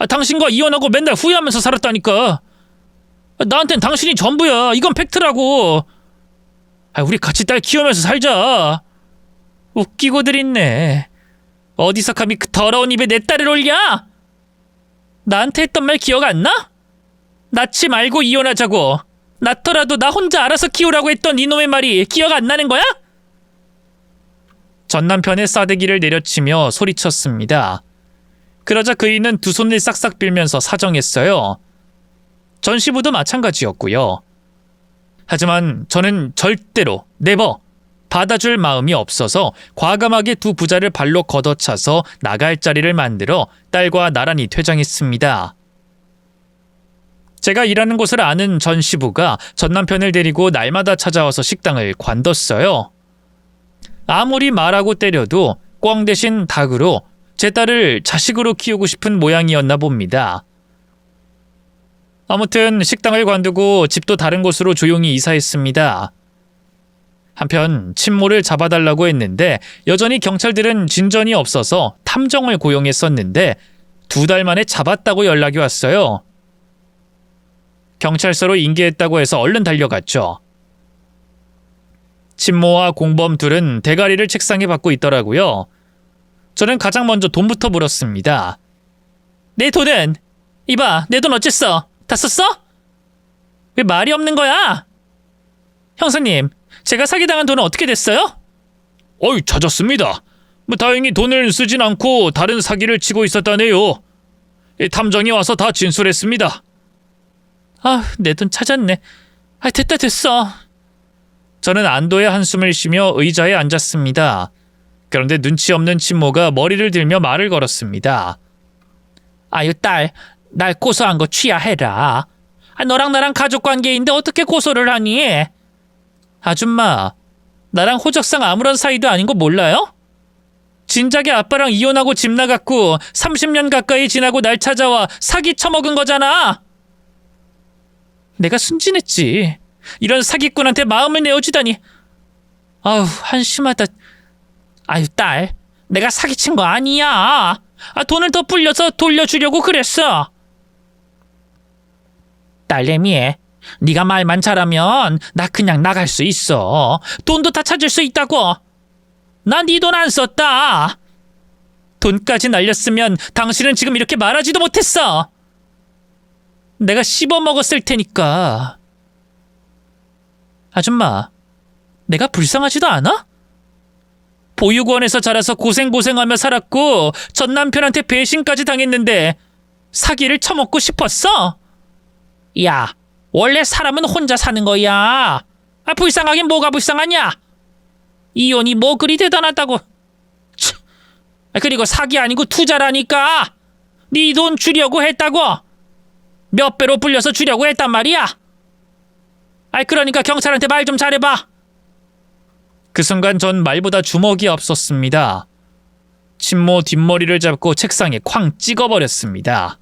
Speaker 1: 당신과 이혼하고 맨날 후회하면서 살았다니까. 나한텐 당신이 전부야. 이건 팩트라고. 우리 같이 딸 키우면서 살자. 웃기고들 있네. 어디서 감히 그 더러운 입에 내 딸을 올려? 나한테 했던 말 기억 안 나? 낳지 말고 이혼하자고. 낳더라도 나 혼자 알아서 키우라고 했던 이놈의 말이 기억 안 나는 거야? 전 남편의 싸대기를 내려치며 소리쳤습니다. 그러자 그이는 두 손을 싹싹 빌면서 사정했어요. 전 시부도 마찬가지였고요. 하지만 저는 절대로 네버 받아줄 마음이 없어서 과감하게 두 부자를 발로 걷어차서 나갈 자리를 만들어 딸과 나란히 퇴장했습니다. 제가 일하는 곳을 아는 전 시부가 전 남편을 데리고 날마다 찾아와서 식당을 관뒀어요. 아무리 말하고 때려도 꽝 대신 닭으로 제 딸을 자식으로 키우고 싶은 모양이었나 봅니다. 아무튼 식당을 관두고 집도 다른 곳으로 조용히 이사했습니다. 한편 친모를 잡아달라고 했는데 여전히 경찰들은 진전이 없어서 탐정을 고용했었는데 2달 만에 잡았다고 연락이 왔어요. 경찰서로 인계했다고 해서 얼른 달려갔죠. 친모와 공범 둘은 대가리를 책상에 받고 있더라고요. 저는 가장 먼저 돈부터 물었습니다. 내 돈은? 이봐, 내 돈 어쨌어? 다 썼어? 왜 말이 없는 거야? 형사님, 제가 사기당한 돈은 어떻게 됐어요? 찾았습니다. 다행히 돈을 쓰진 않고 다른 사기를 치고 있었다네요. 탐정이 와서 다 진술했습니다. 내 돈 찾았네. 됐어. 저는 안도의 한숨을 쉬며 의자에 앉았습니다. 그런데 눈치 없는 친모가 머리를 들며 말을 걸었습니다. 딸, 날 고소한 거 취하해라. 너랑 나랑 가족관계인데 어떻게 고소를 하니? 아줌마, 나랑 호적상 아무런 사이도 아닌 거 몰라요? 진작에 아빠랑 이혼하고 집 나갔고 30년 가까이 지나고 날 찾아와 사기 쳐먹은 거잖아. 내가 순진했지. 이런 사기꾼한테 마음을 내어주다니. 아우, 한심하다. 아유, 딸, 내가 사기친 거 아니야. 돈을 더 불려서 돌려주려고 그랬어. 딸내미, 네가 말만 잘하면 나 그냥 나갈 수 있어. 돈도 다 찾을 수 있다고. 난 네 돈 안 썼다. 돈까지 날렸으면 당신은 지금 이렇게 말하지도 못했어. 내가 씹어먹었을 테니까. 아줌마, 내가 불쌍하지도 않아? 보육원에서 자라서 고생하며 살았고 전 남편한테 배신까지 당했는데 사기를 쳐먹고 싶었어? 야, 원래 사람은 혼자 사는 거야. 불쌍하긴 뭐가 불쌍하냐? 이혼이 뭐 그리 대단하다고. 그리고 사기 아니고 투자라니까. 네 돈 주려고 했다고. 몇 배로 불려서 주려고 했단 말이야. 그러니까 경찰한테 말 좀 잘해봐. 그 순간 전 말보다 주먹이 앞섰습니다. 친모 뒷머리를 잡고 책상에 쾅 찍어버렸습니다.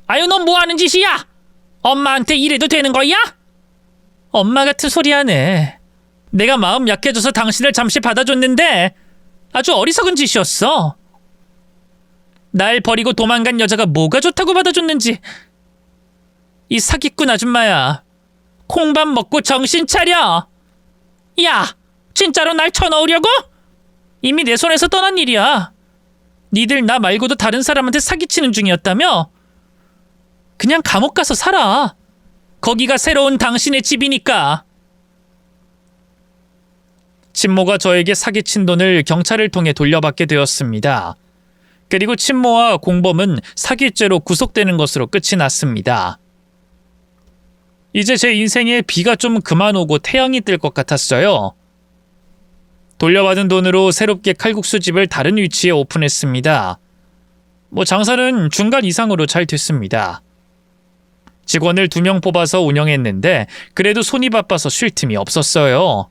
Speaker 1: 아유, 넌 뭐하는 짓이야? 엄마한테 이래도 되는 거야? 엄마 같은 소리 하네. 내가 마음 약해져서 당신을 잠시 받아줬는데 아주 어리석은 짓이었어. 날 버리고 도망간 여자가 뭐가 좋다고 받아줬는지. 이 사기꾼 아줌마야, 콩밥 먹고 정신 차려. 야, 진짜로 날 쳐넣으려고? 이미 내 손에서 떠난 일이야. 니들 나 말고도 다른 사람한테 사기치는 중이었다며? 그냥 감옥 가서 살아. 거기가 새로운 당신의 집이니까. 친모가 저에게 사기친 돈을 경찰을 통해 돌려받게 되었습니다. 그리고 친모와 공범은 사기죄로 구속되는 것으로 끝이 났습니다. 이제 제 인생에 비가 좀 그만 오고 태양이 뜰 것 같았어요. 돌려받은 돈으로 새롭게 칼국수집을 다른 위치에 오픈했습니다. 장사는 중간 이상으로 잘 됐습니다. 직원을 2명 뽑아서 운영했는데 그래도 손이 바빠서 쉴 틈이 없었어요.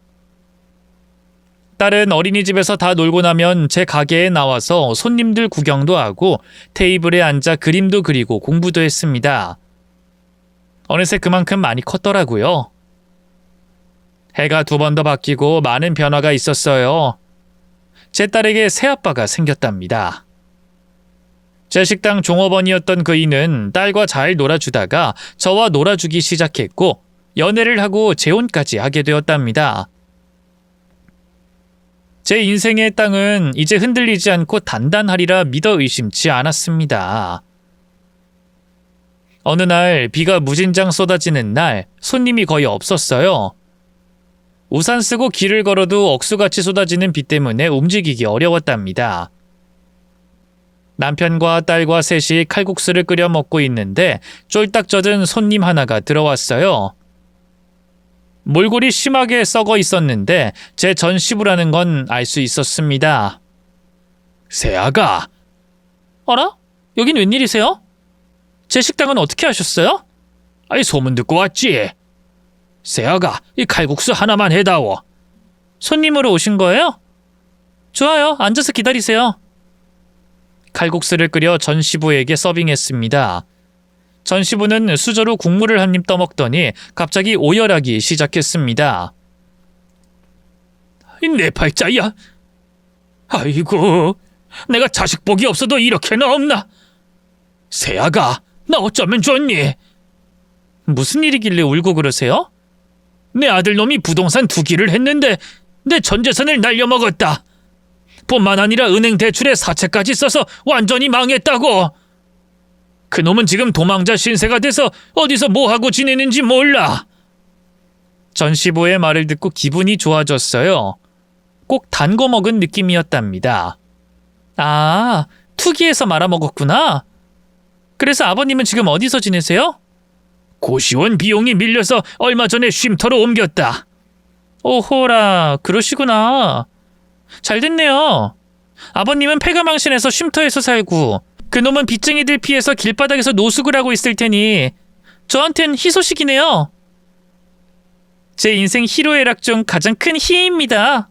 Speaker 1: 딸은 어린이집에서 다 놀고 나면 제 가게에 나와서 손님들 구경도 하고 테이블에 앉아 그림도 그리고 공부도 했습니다. 어느새 그만큼 많이 컸더라고요. 해가 2번 더 바뀌고 많은 변화가 있었어요. 제 딸에게 새아빠가 생겼답니다. 제 식당 종업원이었던 그이는 딸과 잘 놀아주다가 저와 놀아주기 시작했고 연애를 하고 재혼까지 하게 되었답니다. 제 인생의 땅은 이제 흔들리지 않고 단단하리라 믿어 의심치 않았습니다. 어느 날 비가 무진장 쏟아지는 날 손님이 거의 없었어요. 우산 쓰고 길을 걸어도 억수같이 쏟아지는 비 때문에 움직이기 어려웠답니다. 남편과 딸과 셋이 칼국수를 끓여 먹고 있는데 쫄딱 젖은 손님 하나가 들어왔어요. 몰골이 심하게 썩어 있었는데 제 전시부라는 건 알 수 있었습니다. 새아가. 어라? 여긴 웬일이세요? 제 식당은 어떻게 하셨어요? 소문 듣고 왔지. 새아가, 이 칼국수 하나만 해다오. 손님으로 오신 거예요? 좋아요. 앉아서 기다리세요. 칼국수를 끓여 전시부에게 서빙했습니다. 전시부는 수저로 국물을 한 입 떠먹더니 갑자기 오열하기 시작했습니다. 내 팔자야. 아이고, 내가 자식복이 없어도 이렇게나 없나. 새아가, 나 어쩌면 좋니? 무슨 일이길래 울고 그러세요? 내 아들놈이 부동산 투기를 했는데 내 전 재산을 날려먹었다. 뿐만 아니라 은행 대출에 사채까지 써서 완전히 망했다고. 그놈은 지금 도망자 신세가 돼서 어디서 뭐하고 지내는지 몰라. 전시부의 말을 듣고 기분이 좋아졌어요. 꼭 단 거 먹은 느낌이었답니다. 아, 투기해서 말아먹었구나. 그래서 아버님은 지금 어디서 지내세요? 고시원 비용이 밀려서 얼마 전에 쉼터로 옮겼다. 오호라, 그러시구나. 잘 됐네요. 아버님은 폐가망신해서 쉼터에서 살고 그놈은 빚쟁이들 피해서 길바닥에서 노숙을 하고 있을 테니 저한텐 희소식이네요. 제 인생 희로애락 중 가장 큰 희입니다.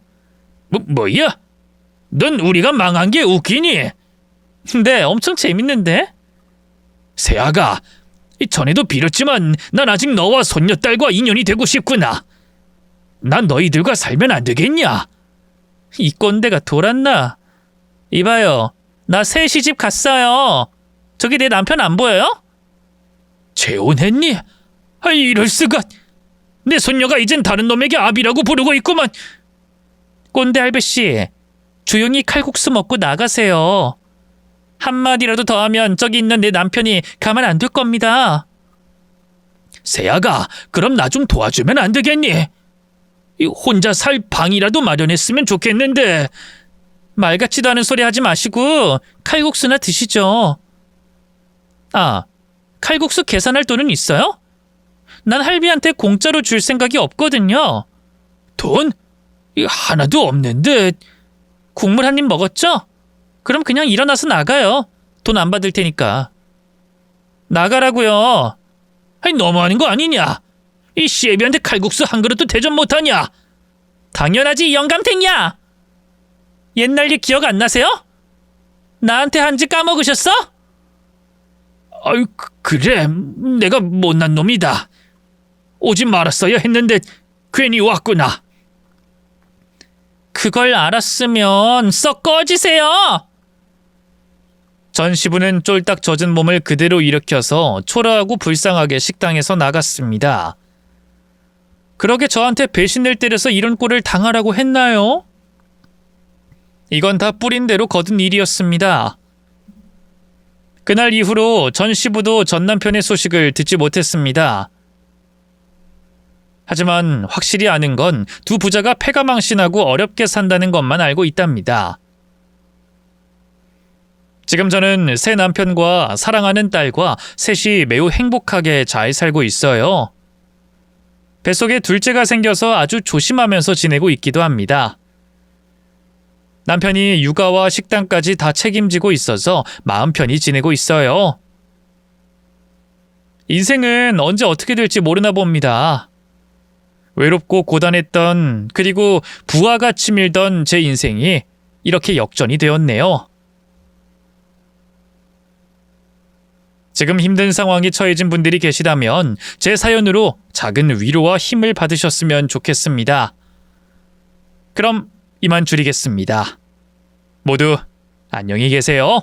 Speaker 2: 뭐야? 넌 우리가 망한 게 웃기니?
Speaker 1: 네, 엄청 재밌는데?
Speaker 2: 세아가, 전에도 빌었지만 난 아직 너와 손녀딸과 인연이 되고 싶구나. 난 너희들과 살면 안 되겠냐?
Speaker 1: 이 꼰대가 돌았나? 이봐요, 나 새 시집 갔어요. 저기 내 남편 안 보여요?
Speaker 2: 재혼했니? 이럴 수가. 내 손녀가 이젠 다른 놈에게 아비라고 부르고 있구만.
Speaker 1: 꼰대 할배씨, 조용히 칼국수 먹고 나가세요. 한마디라도 더 하면 저기 있는 내 남편이 가만 안 둘 겁니다.
Speaker 2: 세아가, 그럼 나 좀 도와주면 안 되겠니? 혼자 살 방이라도 마련했으면 좋겠는데.
Speaker 1: 말 같지도 않은 소리 하지 마시고 칼국수나 드시죠. 아, 칼국수 계산할 돈은 있어요? 난 할비한테 공짜로 줄 생각이 없거든요.
Speaker 2: 돈? 하나도 없는데.
Speaker 1: 국물 한 입 먹었죠? 그럼 그냥 일어나서 나가요. 돈 안 받을 테니까. 나가라고요.
Speaker 2: 너무하는 거 아니냐? 이 씨애비한테 칼국수 한 그릇도 대접 못하냐?
Speaker 1: 당연하지, 영감탱이야. 옛날 일 기억 안 나세요? 나한테 한 짓 까먹으셨어?
Speaker 2: 아유, 그래. 내가 못난 놈이다. 오지 말았어야 했는데 괜히 왔구나.
Speaker 1: 그걸 알았으면 썩 꺼지세요. 전 시부는 쫄딱 젖은 몸을 그대로 일으켜서 초라하고 불쌍하게 식당에서 나갔습니다. 그러게 저한테 배신을 때려서 이런 꼴을 당하라고 했나요? 이건 다 뿌린 대로 거둔 일이었습니다. 그날 이후로 전 시부도 전 남편의 소식을 듣지 못했습니다. 하지만 확실히 아는 건 두 부자가 패가 망신하고 어렵게 산다는 것만 알고 있답니다. 지금 저는 새 남편과 사랑하는 딸과 셋이 매우 행복하게 잘 살고 있어요. 뱃속에 둘째가 생겨서 아주 조심하면서 지내고 있기도 합니다. 남편이 육아와 식단까지 다 책임지고 있어서 마음 편히 지내고 있어요. 인생은 언제 어떻게 될지 모르나 봅니다. 외롭고 고단했던, 그리고 부하가 치밀던 제 인생이 이렇게 역전이 되었네요. 지금 힘든 상황에 처해진 분들이 계시다면 제 사연으로 작은 위로와 힘을 받으셨으면 좋겠습니다. 그럼 이만 줄이겠습니다. 모두 안녕히 계세요.